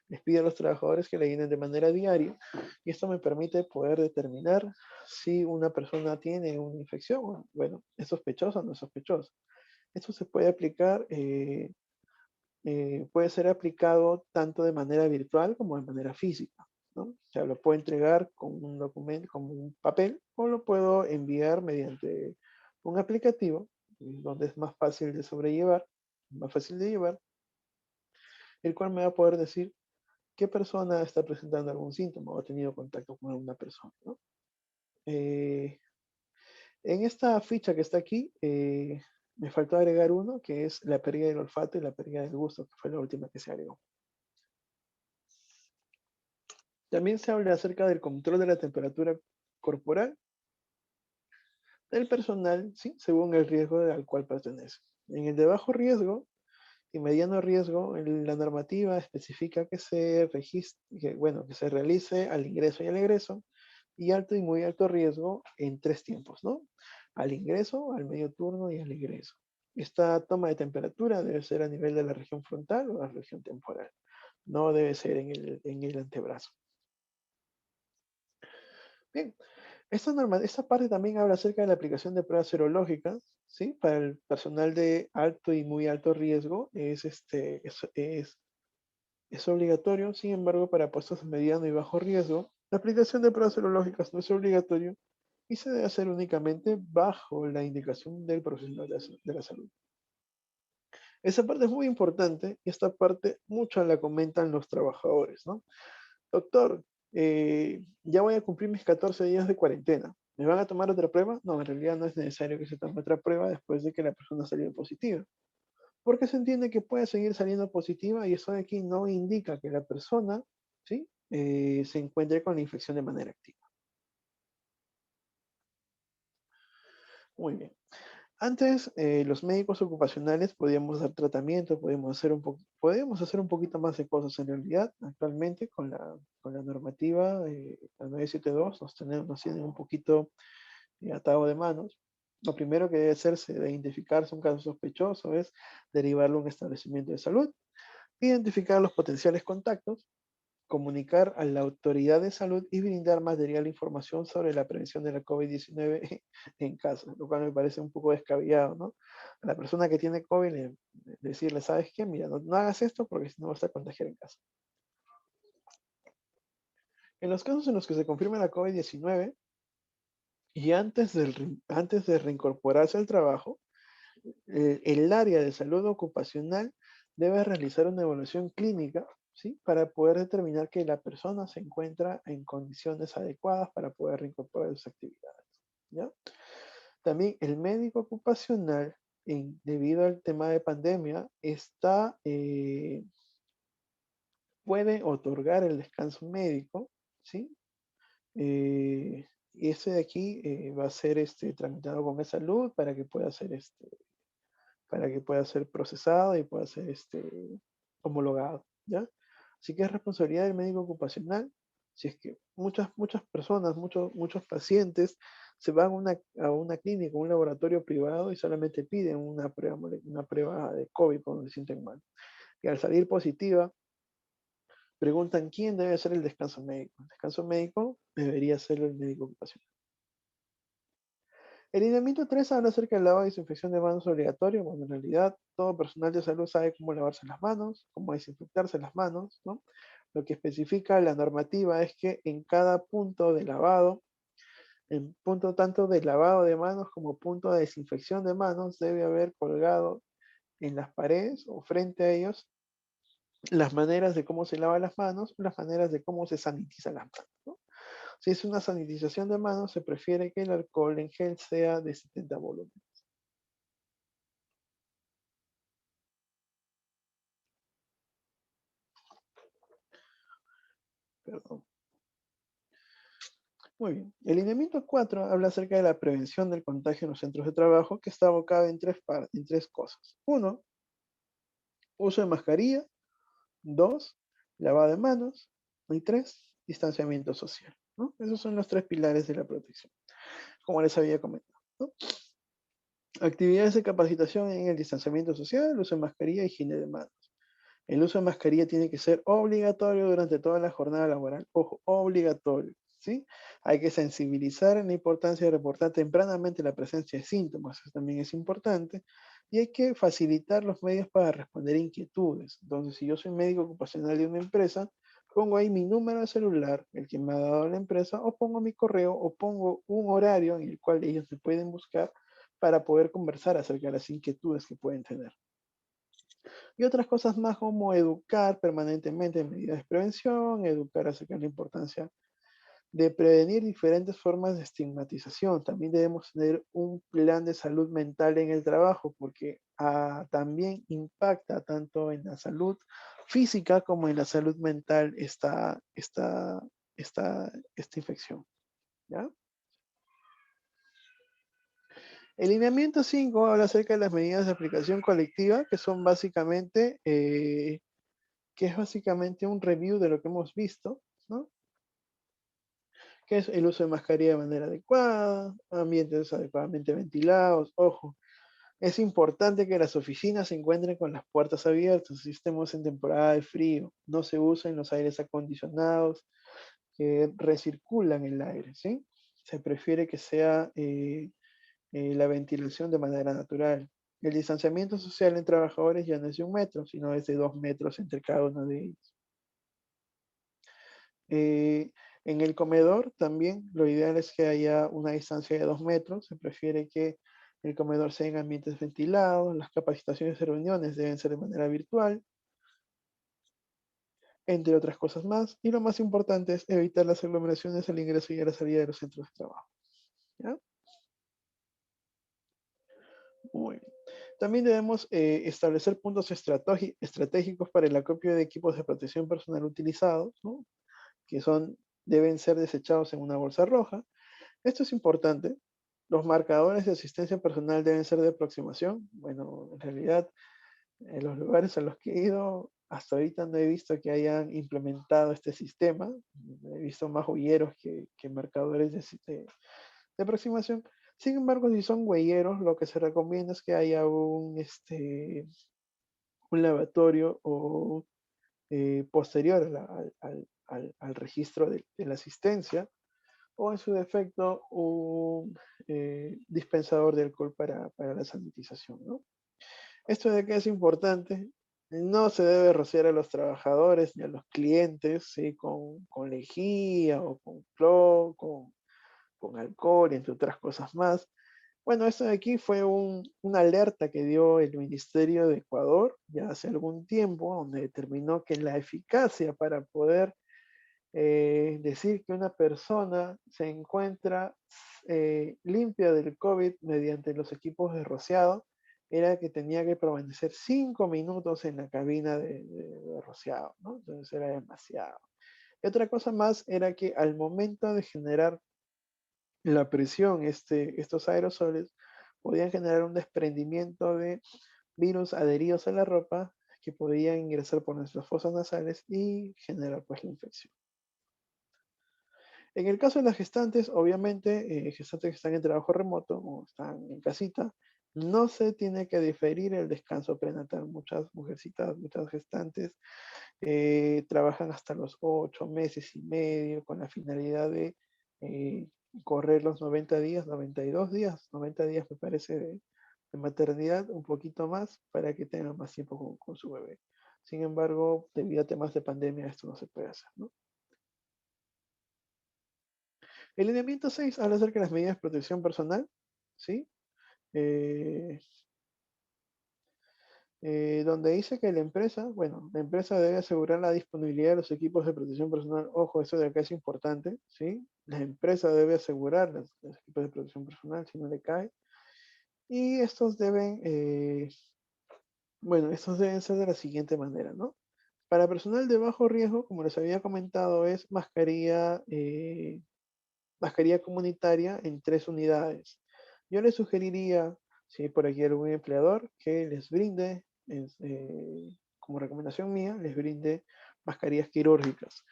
Les pido a los trabajadores que la llenen de manera diaria y esto me permite poder determinar si una persona tiene una infección. Bueno, ¿es sospechosa o no es sospechosa? Esto se puede aplicar, puede ser aplicado tanto de manera virtual como de manera física, ¿no? O sea, lo puedo entregar con un documento, como un papel, o lo puedo enviar mediante un aplicativo, donde es más fácil de sobrellevar, más fácil de llevar, el cual me va a poder decir qué persona está presentando algún síntoma o ha tenido contacto con alguna persona, ¿no? Eh, en esta ficha que está aquí, me faltó agregar uno, que es la pérdida del olfato y la pérdida del gusto, que fue la última que se agregó. También se habla acerca del control de la temperatura corporal del personal, ¿sí? Según el riesgo al cual pertenece. En el de bajo riesgo y mediano riesgo, la normativa especifica que se registre, que se realice al ingreso y al egreso, y alto y muy alto riesgo en 3 tiempos, ¿no? Al ingreso, al medio turno y al egreso. Esta toma de temperatura debe ser a nivel de la región frontal o la región temporal. No debe ser en el antebrazo. Bien, esta parte también habla acerca de la aplicación de pruebas serológicas, ¿sí? Para el personal de alto y muy alto riesgo es obligatorio. Sin embargo, para puestos de mediano y bajo riesgo, la aplicación de pruebas serológicas no es obligatorio y se debe hacer únicamente bajo la indicación del profesional de la salud. Esa parte es muy importante y esta parte mucho la comentan los trabajadores, ¿no? Doctor, ya voy a cumplir mis 14 días de cuarentena. ¿Me van a tomar otra prueba? No, en realidad no es necesario que se tome otra prueba después de que la persona salió positiva. Porque se entiende que puede seguir saliendo positiva y eso de aquí no indica que la persona, ¿sí? Se encuentre con la infección de manera activa. Muy bien. Antes, los médicos ocupacionales podíamos dar tratamiento, podíamos hacer un poquito más de cosas en realidad. Actualmente, con la normativa, la 972, nos tienen un poquito atado de manos. Lo primero que debe hacerse de identificarse un caso sospechoso es derivarlo a un establecimiento de salud, identificar los potenciales contactos, comunicar a la autoridad de salud y brindar material e información sobre la prevención de la COVID-19 en casa, lo cual me parece un poco descabellado, ¿no? A la persona que tiene COVID, decirle, ¿sabes qué? Mira, no hagas esto porque si no vas a contagiar en casa. En los casos en los que se confirma la COVID-19 y antes de reincorporarse al trabajo, el área de salud ocupacional debe realizar una evaluación clínica, ¿sí? Para poder determinar que la persona se encuentra en condiciones adecuadas para poder reincorporar sus actividades, ¿ya? También el médico ocupacional, debido al tema de pandemia, puede otorgar el descanso médico, ¿sí? Y ese de aquí va a ser tramitado con el salud para que pueda ser procesado y pueda ser homologado, ¿ya? Así que es responsabilidad del médico ocupacional. Si es que muchas personas, muchos pacientes se van a una clínica, un laboratorio privado y solamente piden una prueba de COVID cuando se sienten mal. Y al salir positiva, preguntan quién debe hacer el descanso médico. El descanso médico debería hacerlo el médico ocupacional. El lineamiento 3 habla acerca del lavado y desinfección de manos obligatorio, cuando en realidad todo personal de salud sabe cómo lavarse las manos, cómo desinfectarse las manos, ¿no? Lo que especifica la normativa es que en cada punto de lavado, en punto tanto de lavado de manos como punto de desinfección de manos, debe haber colgado en las paredes o frente a ellos las maneras de cómo se lavan las manos o las maneras de cómo se sanitizan las manos, ¿no? Si es una sanitización de manos, se prefiere que el alcohol en gel sea de 70 volúmenes. Perdón. Muy bien. El lineamiento 4 habla acerca de la prevención del contagio en los centros de trabajo, que está abocado en tres cosas. Uno, uso de mascarilla. Dos, lavado de manos. Y tres, distanciamiento social, ¿no? Esos son los tres pilares de la protección, como les había comentado, ¿no? Actividades de capacitación en el distanciamiento social, uso de mascarilla y higiene de manos. El uso de mascarilla tiene que ser obligatorio durante toda la jornada laboral. Ojo, obligatorio, ¿sí? Hay que sensibilizar en la importancia de reportar tempranamente la presencia de síntomas, eso también es importante. Y hay que facilitar los medios para responder inquietudes. Entonces, si yo soy médico ocupacional de una empresa, pongo ahí mi número de celular, el que me ha dado la empresa, o pongo mi correo, o pongo un horario en el cual ellos me pueden buscar para poder conversar acerca de las inquietudes que pueden tener. Y otras cosas más como educar permanentemente en medidas de prevención, educar acerca de la importancia de prevenir diferentes formas de estigmatización. También debemos tener un plan de salud mental en el trabajo porque también impacta tanto en la salud física como en la salud mental esta infección. ¿Ya? El lineamiento 5 habla acerca de las medidas de aplicación colectiva, que son básicamente, que es básicamente un review de lo que hemos visto, ¿no? Que es el uso de mascarilla de manera adecuada, ambientes adecuadamente ventilados, ojo. Es importante que las oficinas se encuentren con las puertas abiertas, si estemos en temporada de frío, no se usen los aires acondicionados que recirculan el aire, ¿sí? Se prefiere que sea la ventilación de manera natural. El distanciamiento social entre trabajadores ya no es de 1 metro, sino es de 2 metros entre cada uno de ellos. En el comedor también lo ideal es que haya una distancia de 2 metros. Se prefiere que el comedor sea en ambientes ventilados. Las capacitaciones y reuniones deben ser de manera virtual, entre otras cosas más. Y lo más importante es evitar las aglomeraciones al ingreso y a la salida de los centros de trabajo. ¿Ya? Muy bien. También debemos establecer puntos estratégicos para el acopio de equipos de protección personal utilizados, ¿no? Que deben ser desechados en una bolsa roja. Esto es importante. Los marcadores de asistencia personal deben ser de aproximación. Bueno, en realidad, en los lugares a los que he ido, hasta ahorita no he visto que hayan implementado este sistema. He visto más huyeros que marcadores de aproximación. Sin embargo, si son huelleros, lo que se recomienda es que haya un lavatorio o posterior al registro de la asistencia, o en su defecto un dispensador de alcohol para la sanitización, ¿no? Esto de que es importante, no se debe rociar a los trabajadores ni a los clientes, ¿sí? con lejía o con cloro, con alcohol, entre otras cosas más. Bueno, esto de aquí fue una alerta que dio el Ministerio de Ecuador ya hace algún tiempo, donde determinó que la eficacia para poder decir que una persona se encuentra limpia del COVID mediante los equipos de rociado era que tenía que permanecer 5 minutos en la cabina de rociado, ¿no? Entonces era demasiado. Y otra cosa más era que al momento de generar la presión, estos aerosoles podían generar un desprendimiento de virus adheridos a la ropa que podían ingresar por nuestras fosas nasales y generar pues la infección. En el caso de las gestantes, obviamente, gestantes que están en trabajo remoto o están en casita, no se tiene que diferir el descanso prenatal. Muchas mujercitas, muchas gestantes trabajan hasta los 8 meses y medio con la finalidad de eh, correr los 90 días, 92 días, 90 días me parece de maternidad, un poquito más para que tengan más tiempo con su bebé. Sin embargo, debido a temas de pandemia, esto no se puede hacer, ¿no? El lineamiento 6 habla acerca de las medidas de protección personal, ¿sí? Eh, donde dice que la empresa debe asegurar la disponibilidad de los equipos de protección personal. Ojo, eso de acá es importante, ¿sí? La empresa debe asegurar los equipos de protección personal, si no le cae. Y estos deben ser de la siguiente manera, ¿no? Para personal de bajo riesgo, como les había comentado, es mascarilla comunitaria en 3 unidades. Yo les sugeriría, si hay por aquí algún empleador, que les brinde, como recomendación mía, les brinde mascarillas quirúrgicas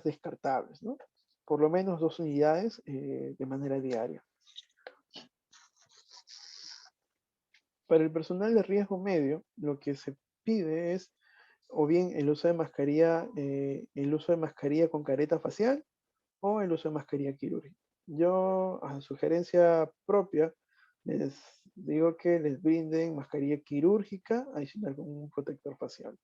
descartables, ¿no? Por lo menos 2 unidades de manera diaria. Para el personal de riesgo medio, lo que se pide es o bien el uso de mascarilla con careta facial, o el uso de mascarilla quirúrgica. Yo, a sugerencia propia, les digo que les brinden mascarilla quirúrgica adicional con un protector facial.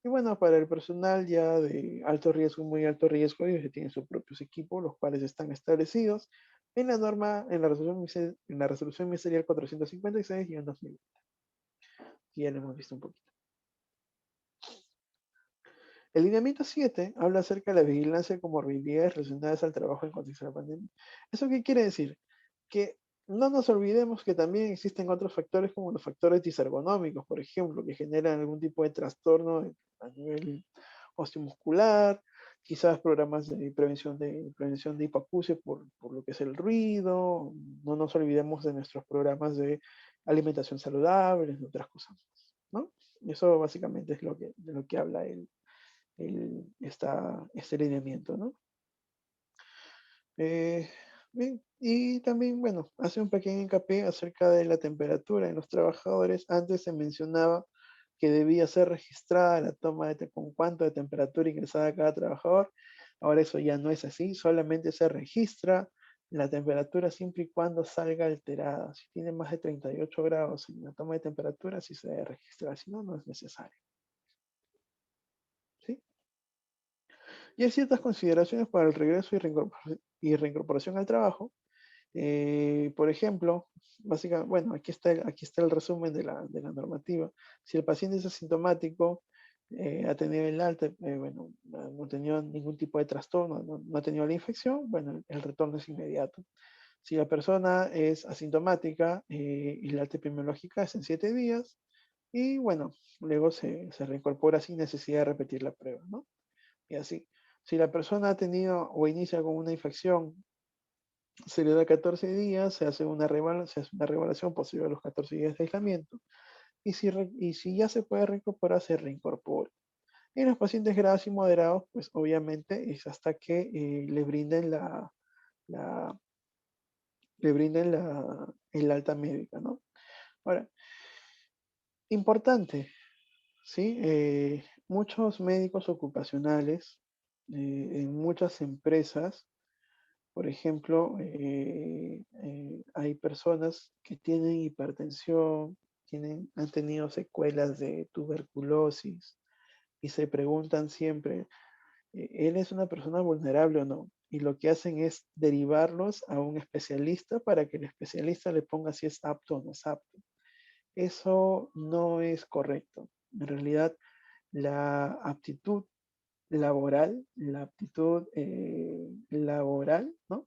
Y bueno, para el personal ya de alto riesgo, muy alto riesgo, ellos ya tienen sus propios equipos, los cuales están establecidos en la norma, en la resolución ministerial 456 y en 2000. Y ya lo hemos visto un poquito. El lineamiento 7 habla acerca de la vigilancia de comorbilidades relacionadas al trabajo en contexto de la pandemia. ¿Eso qué quiere decir? Que no nos olvidemos que también existen otros factores como los factores disergonómicos, por ejemplo, que generan algún tipo de trastorno a nivel osteomuscular, quizás programas de prevención de hipoacusia por lo que es el ruido. No nos olvidemos de nuestros programas de alimentación saludable, y otras cosas más, ¿no? Y eso básicamente es de lo que habla este lineamiento, ¿no? Eh, Bien, y también, bueno, hace un pequeño hincapié acerca de la temperatura en los trabajadores. Antes se mencionaba que debía ser registrada la toma con cuánto de temperatura ingresada cada trabajador. Ahora eso ya no es así, solamente se registra la temperatura siempre y cuando salga alterada. Si tiene más de 38 grados en la toma de temperatura, sí se debe registrar, si no, no es necesario. ¿Sí? Y hay ciertas consideraciones para el regreso y reincorporación al trabajo. Por ejemplo, básicamente, bueno, aquí está el resumen de la normativa. Si el paciente es asintomático, ha tenido el alta, bueno, no ha tenido ningún tipo de trastorno, no ha tenido la infección, bueno, el retorno es inmediato. Si la persona es asintomática y la alta epidemiológica es en 7 días, y bueno, luego se reincorpora sin necesidad de repetir la prueba, ¿no? Y así. Si la persona ha tenido o inicia con una infección, se le da 14 días, se hace una revaluación posterior a los 14 días de aislamiento, y si ya se puede reincorporar, se reincorpora. En los pacientes graves y moderados, pues obviamente es hasta que la- le brinden el alta médica, ¿no? Ahora, importante, ¿sí? Muchos médicos ocupacionales en muchas empresas. Por ejemplo, hay personas que tienen hipertensión, han tenido secuelas de tuberculosis y se preguntan siempre, ¿él es una persona vulnerable o no? Y lo que hacen es derivarlos a un especialista para que el especialista le ponga si es apto o no es apto. Eso no es correcto. En realidad, la aptitud laboral, ¿no?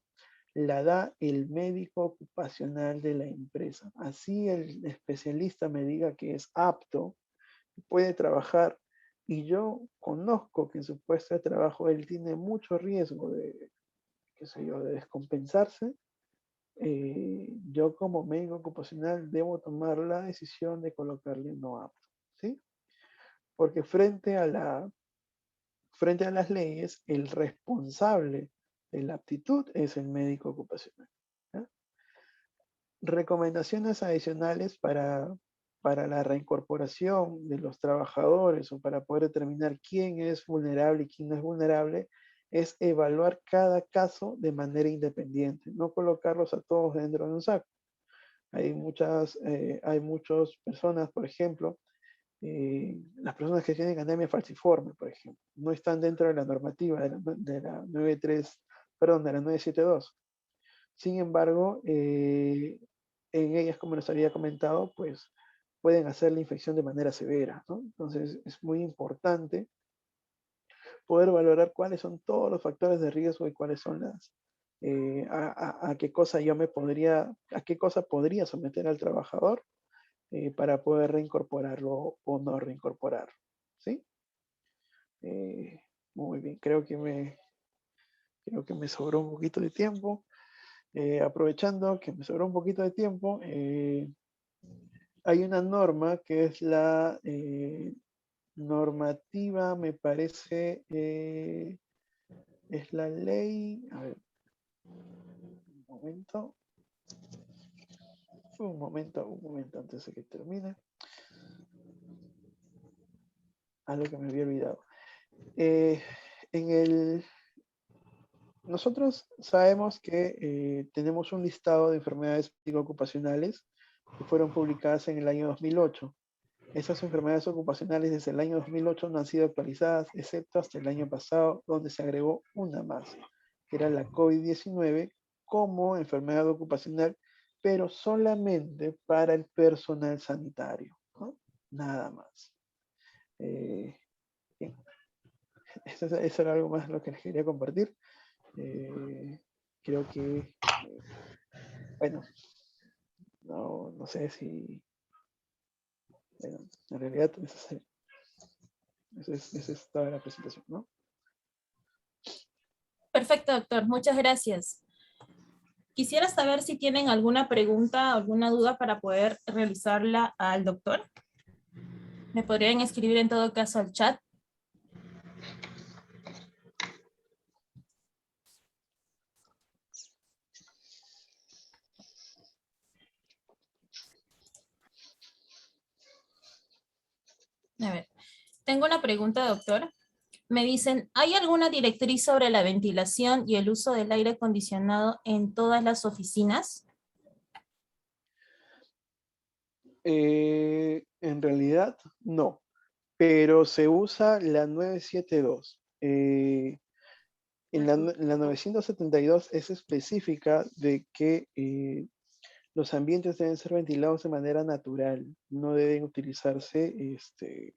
La da el médico ocupacional de la empresa. Así el especialista me diga que es apto, puede trabajar, y yo conozco que en su puesto de trabajo él tiene mucho riesgo de, qué sé yo, de descompensarse. Yo como médico ocupacional debo tomar la decisión de colocarle no apto, ¿sí? Porque frente a las leyes, el responsable de la aptitud es el médico ocupacional. ¿Ya? Recomendaciones adicionales para la reincorporación de los trabajadores o para poder determinar quién es vulnerable y quién no es vulnerable es evaluar cada caso de manera independiente, no colocarlos a todos dentro de un saco. Hay muchas personas, por ejemplo, las personas que tienen anemia falciforme, por ejemplo, no están dentro de la normativa de la 93, perdón, de la 972. Sin embargo, en ellas, como les había comentado, pues pueden hacer la infección de manera severa, ¿no? Entonces es muy importante poder valorar cuáles son todos los factores de riesgo y cuáles son a qué cosa a qué cosa podría someter al trabajador para poder reincorporarlo o no reincorporarlo, ¿sí? Eh, Muy bien, creo que me sobró un poquito de tiempo. Aprovechando que me sobró un poquito de tiempo, hay una norma que es la normativa, me parece, es la ley, a ver, momento, un momento antes de que termine, algo que me había olvidado. Eh, en el, Nosotros sabemos que tenemos un listado de enfermedades ocupacionales que fueron publicadas en el año 2008. Esas enfermedades ocupacionales desde el año 2008 no han sido actualizadas, excepto hasta el año pasado, donde se agregó una más, que era la COVID-19 como enfermedad ocupacional, pero solamente para el personal sanitario, ¿no? Nada más. Eh, Bien, eso era algo más lo que les quería compartir. Creo que, bueno, no sé si, bueno, en realidad esa es toda la presentación, ¿no? Perfecto, doctor. Muchas gracias. Quisiera saber si tienen alguna pregunta, alguna duda para poder realizarla al doctor. Me podrían escribir en todo caso al chat. A ver, tengo una pregunta, doctor. Me dicen, ¿hay alguna directriz sobre la ventilación y el uso del aire acondicionado en todas las oficinas? En realidad, no, pero se usa la 972. En la 972 es específica de que los ambientes deben ser ventilados de manera natural, no deben utilizarse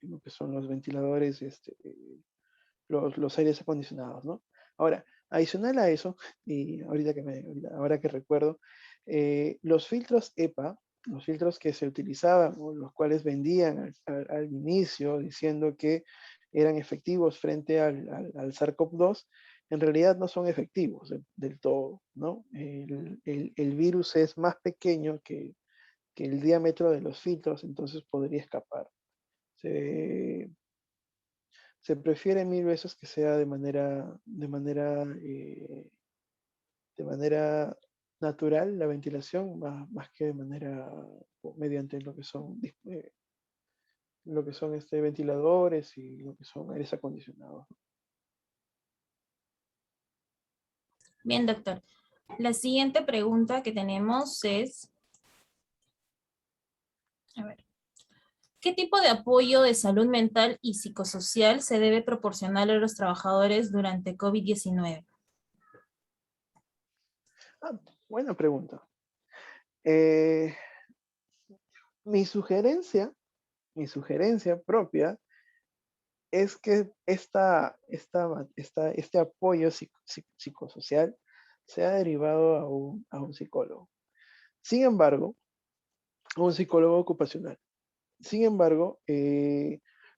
lo que son los ventiladores, los aires acondicionados, ¿no? Ahora, adicional a eso, y ahora que recuerdo, los filtros EPA, los filtros que se utilizaban, o los cuales vendían al inicio diciendo que eran efectivos frente al SARS-CoV-2, en realidad no son efectivos del todo, ¿no? El virus es más pequeño que el diámetro de los filtros, entonces podría escapar. Se, se prefiere mil veces que sea de manera natural la ventilación, más que de manera o mediante lo que son ventiladores y lo que son aires acondicionados. Bien, doctor. La siguiente pregunta que tenemos es, a ver, ¿qué tipo de apoyo de salud mental y psicosocial se debe proporcionar a los trabajadores durante COVID-19? Ah, buena pregunta. Eh, mi sugerencia, mi sugerencia propia es que este apoyo psicosocial sea derivado a un psicólogo. Sin embargo, a un psicólogo ocupacional. Sin embargo,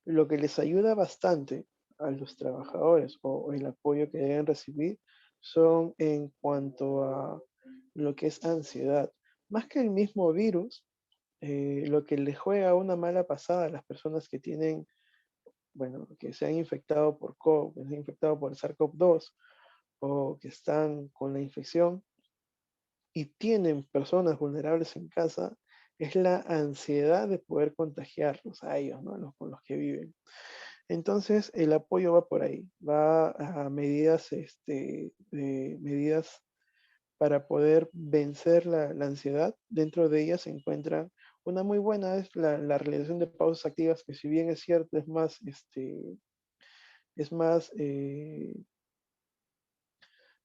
lo que les ayuda bastante a los trabajadores o el apoyo que deben recibir son en cuanto a lo que es ansiedad. Más que el mismo virus, lo que les juega una mala pasada a las personas que tienen, bueno, que se han infectado por COVID, que se han infectado por el SARS-CoV-2 o que están con la infección y tienen personas vulnerables en casa, es la ansiedad de poder contagiarlos a ellos, ¿no? Con los que viven. Entonces, el apoyo va por ahí, va a medidas para poder vencer la ansiedad. Dentro de ellas se encuentran una muy buena, es la realización de pausas activas, que si bien es cierto, es más, eh,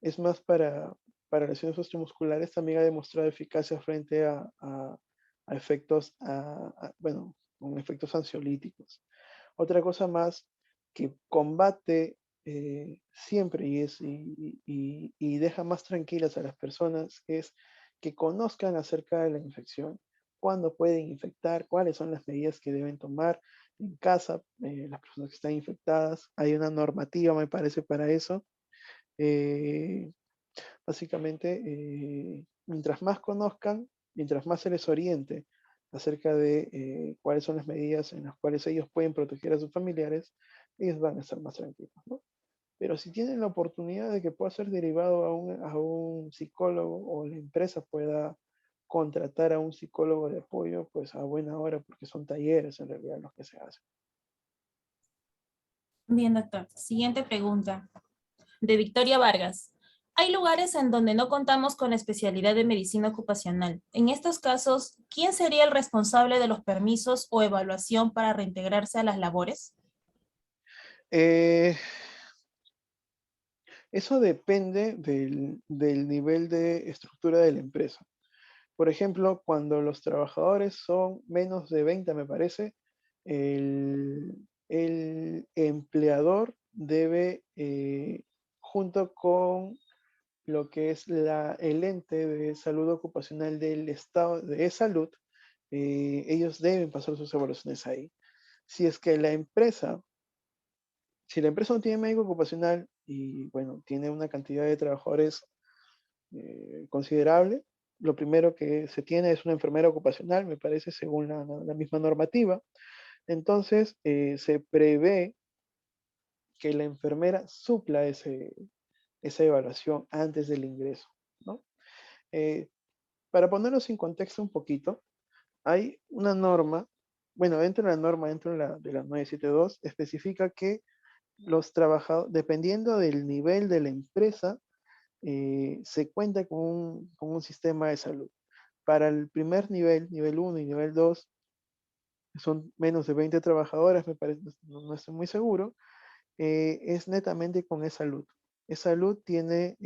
es más para lesiones osteomusculares, también ha demostrado eficacia frente a efectos, bueno, con efectos ansiolíticos. Otra cosa más que combate siempre y deja más tranquilas a las personas es que conozcan acerca de la infección, cuándo pueden infectar, cuáles son las medidas que deben tomar en casa, las personas que están infectadas. Hay una normativa, me parece, para eso. Eh, Básicamente, mientras más conozcan, mientras más se les oriente acerca de cuáles son las medidas en las cuales ellos pueden proteger a sus familiares, ellos van a estar más tranquilos, ¿no? Pero si tienen la oportunidad de que pueda ser derivado a un psicólogo o la empresa pueda contratar a un psicólogo de apoyo, pues a buena hora, porque son talleres en realidad los que se hacen. Bien, doctor. Siguiente pregunta. De Victoria Vargas. Hay lugares en donde no contamos con la especialidad de medicina ocupacional. En estos casos, ¿quién sería el responsable de los permisos o evaluación para reintegrarse a las labores? Eh, Eso depende del nivel de estructura de la empresa. Por ejemplo, cuando los trabajadores son menos de 20, me parece, el empleador debe, junto con lo que es el ente de salud ocupacional del estado de salud, ellos deben pasar sus evaluaciones ahí. Si es que si la empresa no tiene médico ocupacional y bueno, tiene una cantidad de trabajadores considerable, lo primero que se tiene es una enfermera ocupacional, me parece, según la misma normativa. Entonces, se prevé que la enfermera supla esa evaluación antes del ingreso, ¿no? Eh, para ponernos en contexto un poquito, hay una norma, bueno, dentro de la norma, de la 972, especifica que los trabajadores, dependiendo del nivel de la empresa, se cuenta con un sistema de salud. Para el primer nivel, nivel 1 y nivel 2, son menos de 20 trabajadoras, me parece, no estoy muy seguro, es netamente con e-salud. E-salud tiene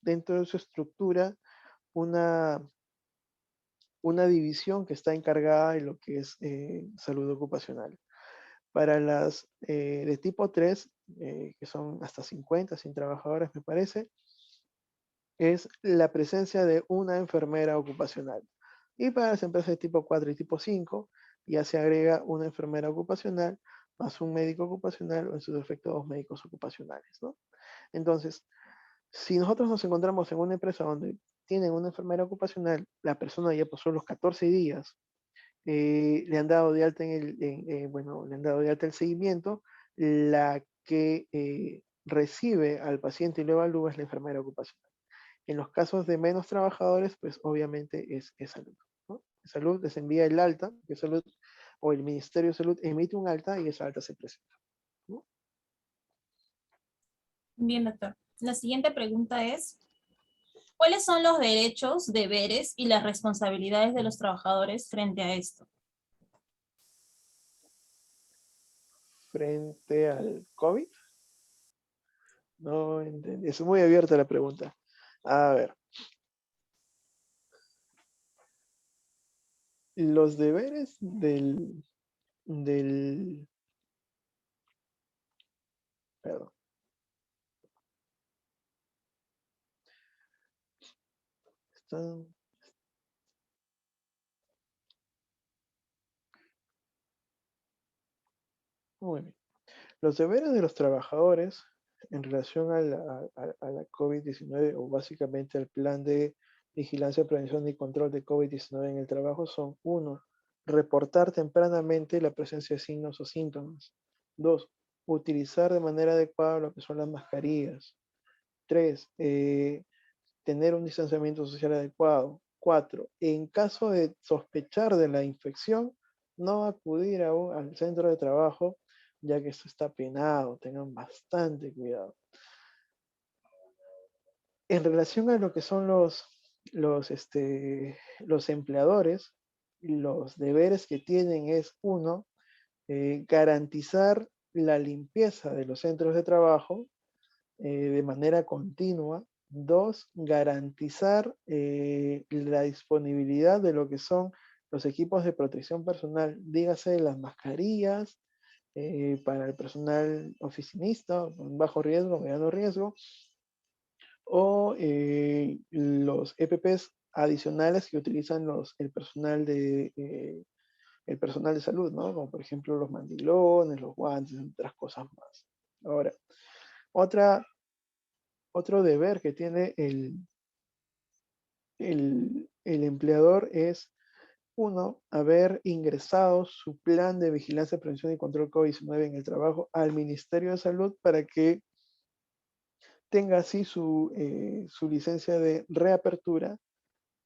dentro de su estructura una, una división que está encargada de lo que es salud ocupacional. Para las de tipo 3, que son hasta 50, 100 trabajadoras, me parece, es la presencia de una enfermera ocupacional. Y para las empresas de tipo 4 y tipo 5, ya se agrega una enfermera ocupacional más un médico ocupacional o en su defecto 2 médicos ocupacionales, ¿no? Entonces, si nosotros nos encontramos en una empresa donde tienen una enfermera ocupacional, la persona ya pasó los 14 días, le han dado de alta bueno, le han dado de alta el seguimiento, la que recibe al paciente y lo evalúa es la enfermera ocupacional. En los casos de menos trabajadores, pues obviamente es salud, ¿no? Salud les envía el alta, que salud, o el Ministerio de Salud emite un alta y esa alta se presenta, ¿no? Bien, doctor. La siguiente pregunta es, ¿cuáles son los derechos, deberes y las responsabilidades de los trabajadores frente a esto? Frente al COVID, no entendí. Es muy abierta la pregunta. A ver, los deberes del, perdón, están, muy bien. Los deberes de los trabajadores en relación a la COVID-19 o básicamente al plan de vigilancia, prevención y control de COVID-19 en el trabajo son: uno, reportar tempranamente la presencia de signos o síntomas. Dos, utilizar de manera adecuada lo que son las mascarillas. Tres, tener un distanciamiento social adecuado. Cuatro, en caso de sospechar de la infección, no acudir al centro de trabajo, ya que esto está penado, tengan bastante cuidado. En relación a lo que son los empleadores, los deberes que tienen es: uno, garantizar la limpieza de los centros de trabajo de manera continua. Dos, garantizar la disponibilidad de lo que son los equipos de protección personal, dígase las mascarillas para el personal oficinista, bajo riesgo, mediano riesgo, o los EPPs adicionales que utilizan el personal de salud, ¿no? Como por ejemplo los mandilones, los guantes, entre otras cosas más. Ahora, otra otro deber que tiene el empleador es: uno, haber ingresado su plan de vigilancia, prevención y control COVID-19 en el trabajo al Ministerio de Salud para que tenga así su licencia de reapertura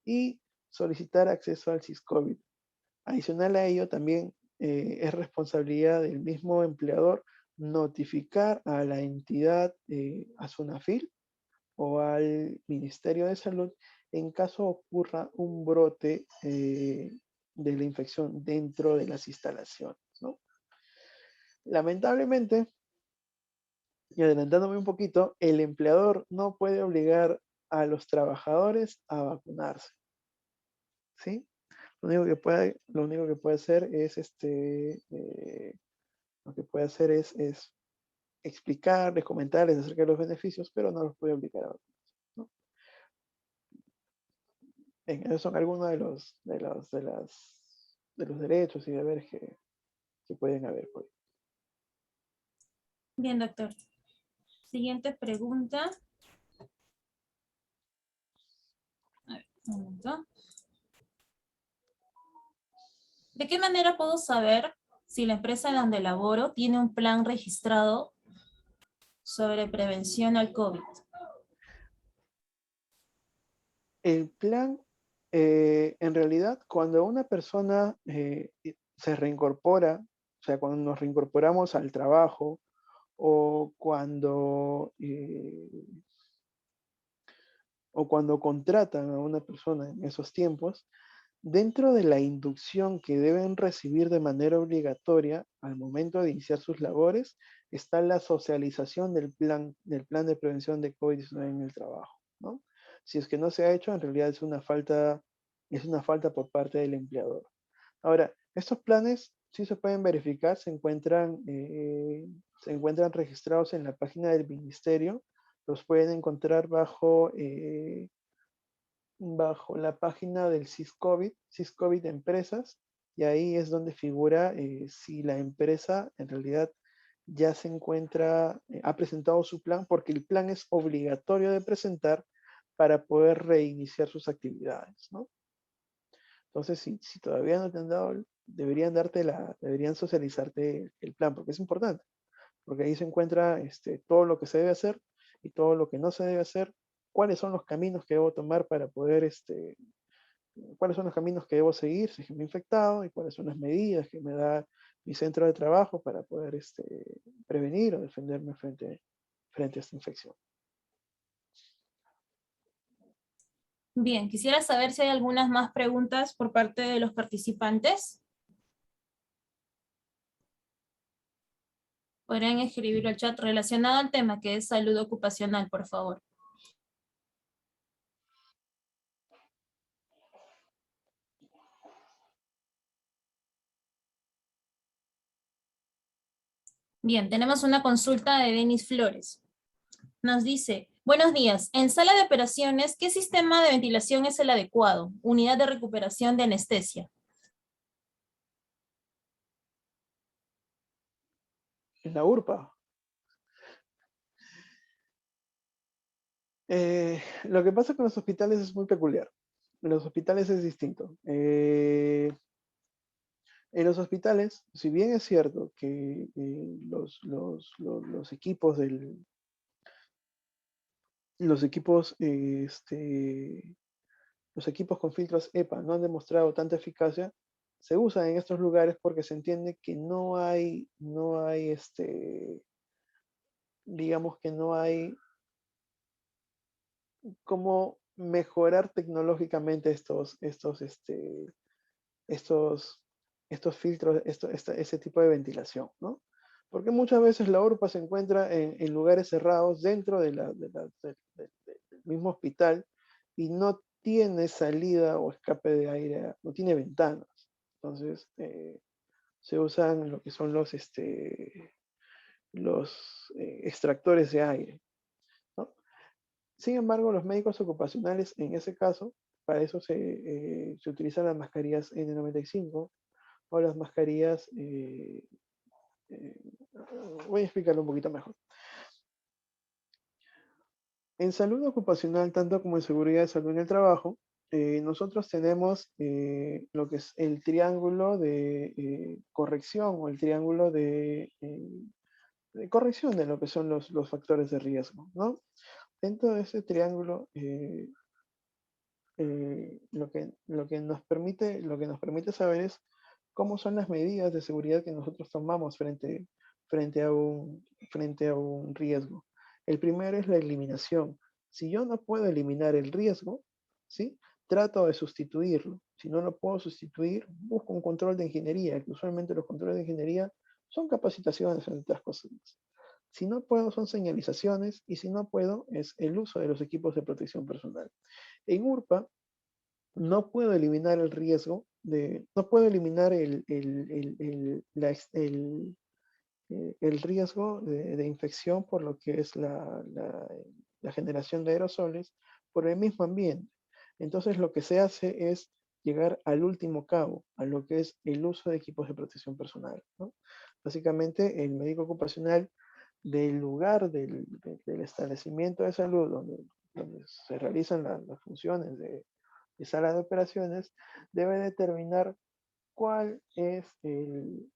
y solicitar acceso al SIS-COVID. Adicional a ello, también es responsabilidad del mismo empleador notificar a la entidad, a SUNAFIL, o al Ministerio de Salud en caso ocurra un brote de la infección dentro de las instalaciones, ¿no? Lamentablemente, y adelantándome un poquito, el empleador no puede obligar a los trabajadores a vacunarse, ¿sí? Lo único que puede hacer es lo que puede hacer es explicarles, comentarles acerca de los beneficios, pero no los puede aplicar ahora, ¿no? Bien, esos son algunos de los derechos y deberes que pueden haber, pues. Bien, doctor. Siguiente pregunta. A ver, un momento. ¿De qué manera puedo saber si la empresa en donde laboro tiene un plan registrado sobre prevención al COVID? El plan, en realidad, cuando una persona se reincorpora, o sea, cuando nos reincorporamos al trabajo o cuando contratan a una persona en esos tiempos, dentro de la inducción que deben recibir de manera obligatoria al momento de iniciar sus labores, está la socialización del plan de prevención de COVID-19 en el trabajo, ¿no? Si es que no se ha hecho, en realidad es una falta por parte del empleador. Ahora, estos planes sí se pueden verificar, se encuentran registrados en la página del ministerio, los pueden encontrar bajo la página del SysCovid Empresas, y ahí es donde figura si la empresa en realidad ya se encuentra, ha presentado su plan, porque el plan es obligatorio de presentar para poder reiniciar sus actividades, ¿no? Entonces, si todavía no te han dado, deberían socializarte el plan, porque es importante, porque ahí se encuentra todo lo que se debe hacer y todo lo que no se debe hacer, cuáles son los caminos que debo tomar para poder, cuáles son los caminos que debo seguir si me he infectado y cuáles son las medidas que me da mi centro de trabajo para poder prevenir o defenderme frente a esta infección. Bien, quisiera saber si hay algunas más preguntas por parte de los participantes. Podrían escribir al chat relacionado al tema que es salud ocupacional, por favor. Bien, tenemos una consulta de Denis Flores. Nos dice, buenos días, en sala de operaciones, ¿qué sistema de ventilación es el adecuado? Unidad de recuperación de anestesia. En la URPA. Lo que pasa con los hospitales es muy peculiar. En los hospitales es distinto. En los hospitales, si bien es cierto que los equipos los equipos, los equipos con filtros EPA no han demostrado tanta eficacia, se usan en estos lugares porque se entiende que digamos que no hay cómo mejorar tecnológicamente estos, estos filtros, ese tipo de ventilación, ¿no? Porque muchas veces la URPA se encuentra en lugares cerrados dentro del mismo hospital y no tiene salida o escape de aire, no tiene ventanas. Entonces, se usan lo que son los extractores de aire, ¿no? Sin embargo, los médicos ocupacionales, en ese caso, para eso se utilizan las mascarillas N95 o las mascarillas, eh, voy a explicarlo un poquito mejor. En salud ocupacional, tanto como en seguridad de salud en el trabajo, nosotros tenemos lo que es el triángulo de corrección o el triángulo de corrección de lo que son los factores de riesgo, ¿no? Dentro de ese triángulo, lo que nos permite saber es cómo son las medidas de seguridad que nosotros tomamos frente a un riesgo. El primero es la eliminación. Si yo no puedo eliminar el riesgo, ¿sí? Trato de sustituirlo. Si no lo puedo sustituir, busco un control de ingeniería, que usualmente los controles de ingeniería son capacitaciones, entre otras cosas. Si no puedo, son señalizaciones, y si no puedo, es el uso de los equipos de protección personal. En URPA, no puedo eliminar el riesgo no puedo eliminar el riesgo de infección por lo que es la generación de aerosoles por el mismo ambiente. Entonces lo que se hace es llegar al último cabo, a lo que es el uso de equipos de protección personal, ¿no? Básicamente el médico ocupacional del lugar del establecimiento de salud donde se realizan las funciones de sala de operaciones debe determinar cuál es el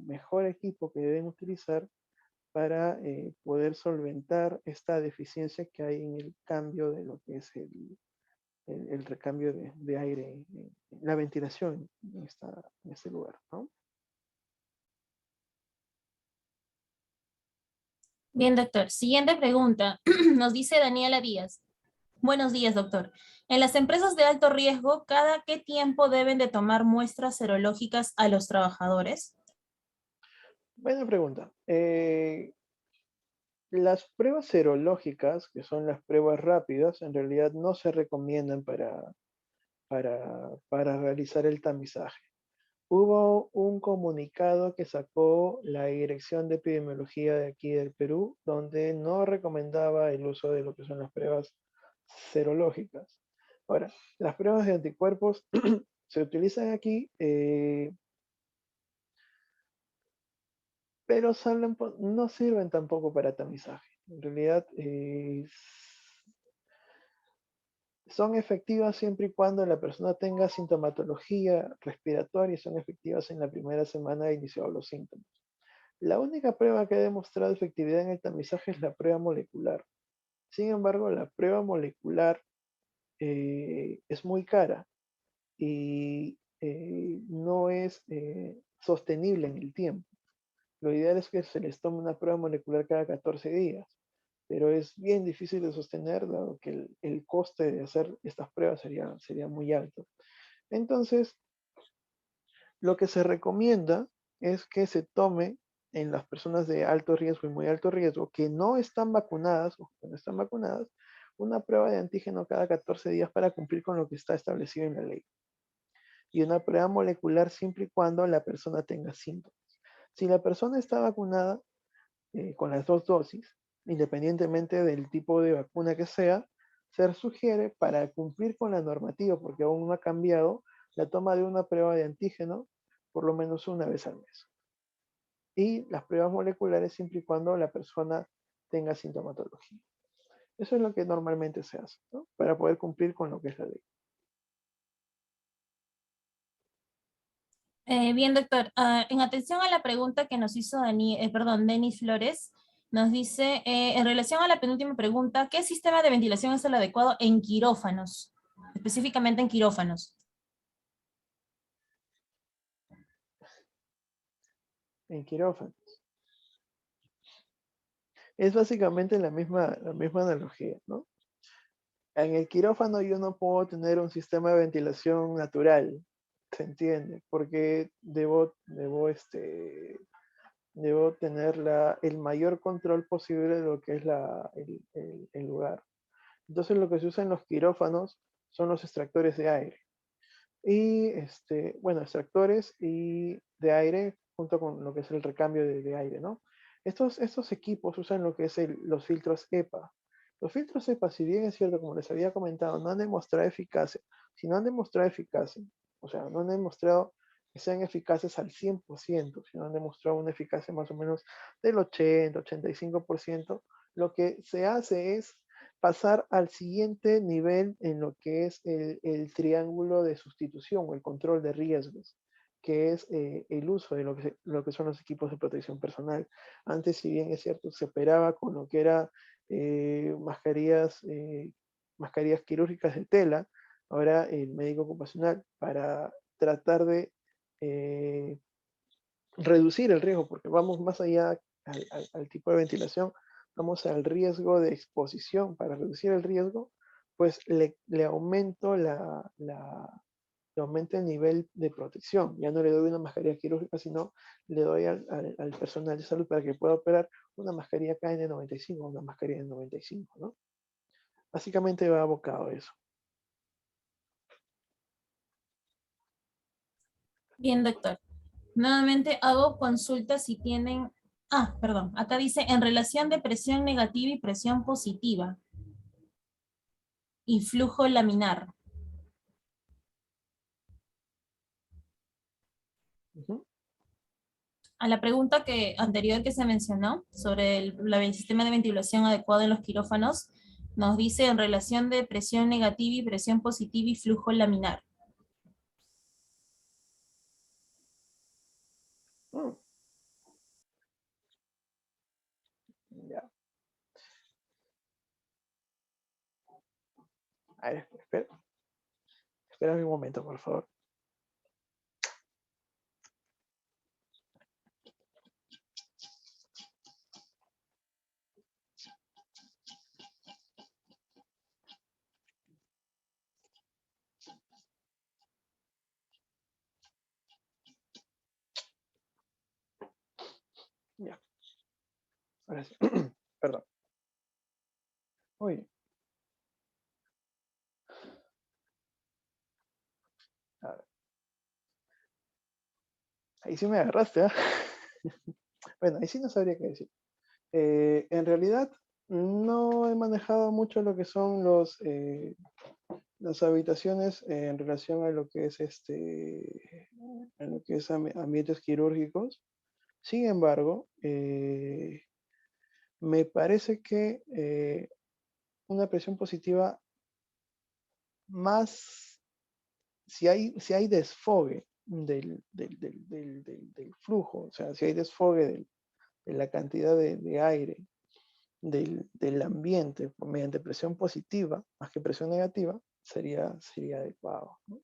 mejor equipo que deben utilizar para poder solventar esta deficiencia que hay en el cambio de lo que es el recambio de aire, la ventilación en este lugar, ¿no? Bien, doctor. Siguiente pregunta. Nos dice Daniela Díaz. Buenos días, doctor. En las empresas de alto riesgo, ¿cada qué tiempo deben de tomar muestras serológicas a los trabajadores? Buena pregunta. Las pruebas serológicas, que son las pruebas rápidas, en realidad no se recomiendan para realizar el tamizaje. Hubo un comunicado que sacó la Dirección de Epidemiología de aquí del Perú, donde no recomendaba el uso de lo que son las pruebas serológicas. Ahora, las pruebas de anticuerpos se utilizan aquí, pero no sirven tampoco para tamizaje. En realidad, son efectivas siempre y cuando la persona tenga sintomatología respiratoria y son efectivas en la primera semana de iniciados los síntomas. La única prueba que ha demostrado efectividad en el tamizaje es la prueba molecular. Sin embargo, la prueba molecular es muy cara y no es sostenible en el tiempo. Lo ideal es que se les tome una prueba molecular cada 14 días, pero es bien difícil de sostener, dado que el coste de hacer estas pruebas sería muy alto. Entonces, lo que se recomienda es que se tome en las personas de alto riesgo y muy alto riesgo que no están vacunadas o que no están vacunadas, una prueba de antígeno cada 14 días para cumplir con lo que está establecido en la ley. Y una prueba molecular siempre y cuando la persona tenga síntomas. Si la persona está vacunada con las dos dosis, independientemente del tipo de vacuna que sea, se sugiere para cumplir con la normativa, porque aún no ha cambiado, la toma de una prueba de antígeno por lo menos una vez al mes. Y las pruebas moleculares siempre y cuando la persona tenga sintomatología. Eso es lo que normalmente se hace, ¿no? Para poder cumplir con lo que es la ley. Bien, doctor. En atención a la pregunta que nos hizo Denis Flores, nos dice, en relación a la penúltima pregunta, ¿qué sistema de ventilación es el adecuado en quirófanos? Específicamente en quirófanos. En quirófano. Es básicamente la misma analogía, ¿no? En el quirófano yo no puedo tener un sistema de ventilación natural, ¿se entiende? Porque debo tener el mayor control posible de lo que es el lugar. Entonces lo que se usa en los quirófanos son los extractores de aire. Y, bueno, extractores y de aire junto con lo que es el recambio de aire, ¿no? Estos equipos usan lo que es los filtros EPA. Los filtros EPA, si bien es cierto, como les había comentado, no han demostrado eficacia, si no han demostrado eficacia, o sea, no han demostrado que sean eficaces al 100%, sino han demostrado una eficacia más o menos del 80, 85%, lo que se hace es pasar al siguiente nivel en lo que es el triángulo de sustitución o el control de riesgos, que es el uso de lo que son los equipos de protección personal. Antes, si bien es cierto, se operaba con lo que era mascarillas quirúrgicas de tela, ahora el médico ocupacional, para tratar de eh, reducir el riesgo, porque vamos más allá al tipo de ventilación, vamos al riesgo de exposición. Para reducir el riesgo, pues le aumento le aumento el nivel de protección. Ya no le doy una mascarilla quirúrgica, sino le doy al personal de salud para que pueda operar una mascarilla KN95, una mascarilla N95, ¿no? Básicamente va abocado a eso. Bien, doctor. Nuevamente hago consulta si tienen... Ah, perdón, acá dice en relación de presión negativa y presión positiva y flujo laminar. Ujú. A la pregunta anterior que se mencionó sobre el sistema de ventilación adecuado en los quirófanos, nos dice en relación de presión negativa y presión positiva y flujo laminar. Mm, ya. A ver, espera un momento, por favor. Ya, ahora sí. Perdón. Uy, a ver. Ahí sí me agarraste, ¿ah? Bueno, ahí sí no sabría qué decir. En realidad, no he manejado mucho lo que son las habitaciones en relación a lo que es a lo que es ambientes quirúrgicos. Sin embargo, me parece que una presión positiva más, si hay desfogue del flujo, o sea, si hay desfogue de la cantidad de aire del ambiente mediante presión positiva, más que presión negativa, sería adecuado, ¿no?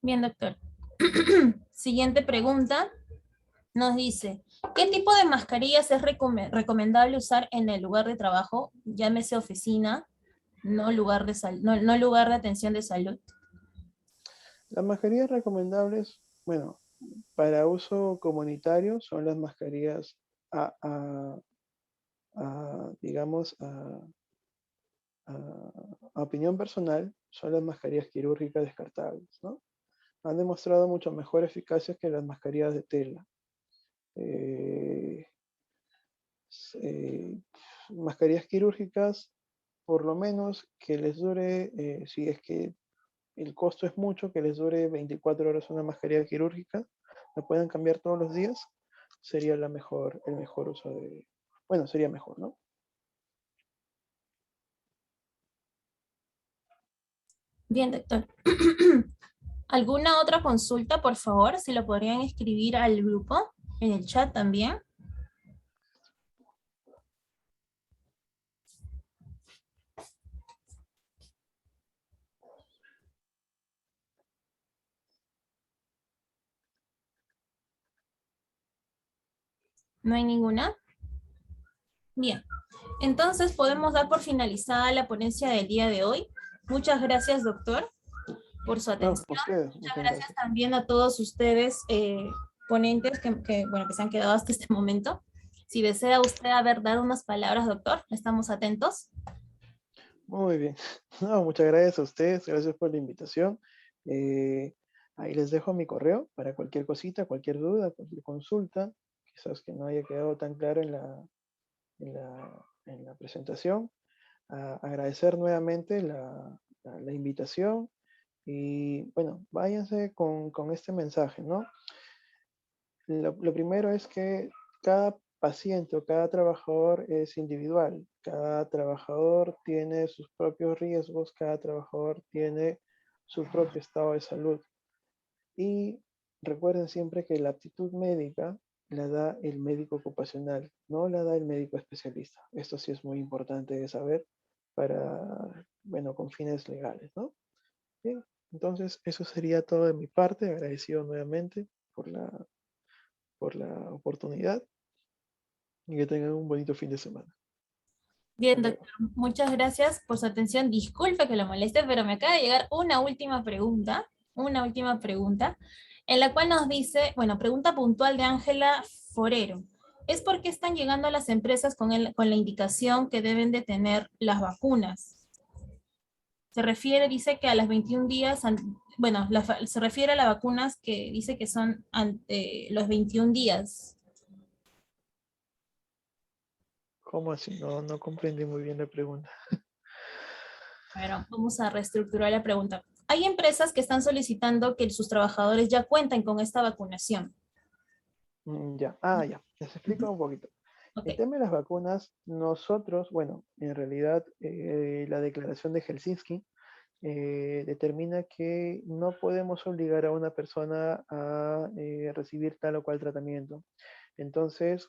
Bien, doctor. Siguiente pregunta. Nos dice, ¿qué tipo de mascarillas es recomendable usar en el lugar de trabajo? Llámese oficina, no lugar no lugar de atención de salud. Las mascarillas recomendables, bueno, para uso comunitario son las mascarillas digamos, a opinión personal, son las mascarillas quirúrgicas descartables, ¿no? Han demostrado mucho mejor eficacia que las mascarillas de tela. Eh, eh, Mascarillas quirúrgicas, por lo menos que les dure, si es que el costo es mucho, que les dure 24 horas una mascarilla quirúrgica, la puedan cambiar todos los días, sería el mejor uso bueno, sería mejor, ¿no? Bien, doctor. ¿Alguna otra consulta, por favor? Si lo podrían escribir al grupo, en el chat también. ¿No hay ninguna? Bien. Entonces podemos dar por finalizada la ponencia del día de hoy. Muchas gracias, doctor, por su No, atención. ustedes, Muchas muchas gracias gracias. también a todos ustedes, ponentes bueno, que se han quedado hasta este momento. Si desea usted haber dado unas palabras, doctor, estamos atentos. Muy bien. No, muchas gracias a ustedes, gracias por la invitación. Eh, Ahí les dejo mi correo para cualquier cosita, cualquier duda, cualquier consulta, quizás que no haya quedado tan claro en la presentación. Agradecer nuevamente la invitación y bueno, váyanse con este mensaje, ¿no? Lo primero es que cada paciente o cada trabajador es individual, cada trabajador tiene sus propios riesgos, cada trabajador tiene su propio estado de salud. Y recuerden siempre que la aptitud médica la da el médico ocupacional, no la da el médico especialista. Esto sí es muy importante de saber para, bueno, con fines legales, ¿no? Bien, entonces eso sería todo de mi parte. Agradecido nuevamente por la oportunidad y que tengan un bonito fin de semana. Hasta Bien, doctor, luego. muchas gracias por su atención. Disculpe que lo moleste, pero me acaba de llegar una última pregunta, en la cual nos dice, bueno, pregunta puntual de Ángela Forero. ¿Es por qué están llegando a las empresas con la indicación que deben de tener las vacunas? Se refiere, dice que a las 21 días, bueno, se refiere a las vacunas que dice que son ante los 21 días. ¿Cómo así? No comprendí muy bien la pregunta. Bueno, vamos a reestructurar la pregunta. Hay empresas que están solicitando que sus trabajadores ya cuenten con esta vacunación. Ya, ya, les explico un poquito. Ok, El tema de las vacunas, nosotros, bueno, en realidad la declaración de Helsinki determina que no podemos obligar a una persona a recibir tal o cual tratamiento. Entonces,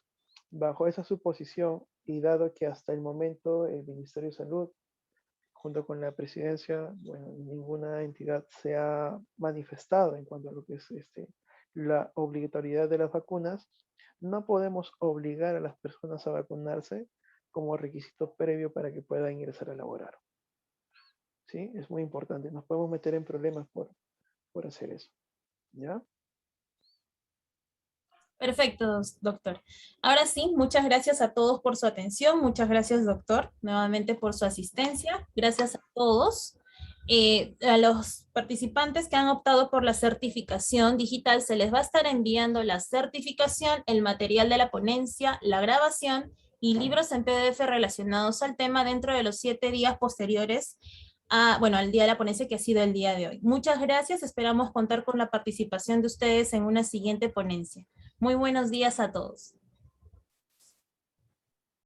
bajo esa suposición y dado que hasta el momento el Ministerio de Salud, junto con la presidencia, bueno, ninguna entidad se ha manifestado en cuanto a lo que es la obligatoriedad de las vacunas, no podemos obligar a las personas a vacunarse como requisito previo para que puedan ingresar a laborar. ¿Sí? Es muy importante. Nos podemos meter en problemas por hacer eso. ¿Ya? perfecto, doctor. Ahora sí, muchas gracias a todos por su atención. Muchas gracias, doctor, nuevamente por su asistencia. Gracias a todos. A los participantes que han optado por la certificación digital, se les va a estar enviando la certificación, el material de la ponencia, la grabación y libros en PDF relacionados al tema dentro de los 7 días posteriores bueno, al día de la ponencia que ha sido el día de hoy. Muchas gracias, esperamos contar con la participación de ustedes en una siguiente ponencia. Muy buenos días a todos.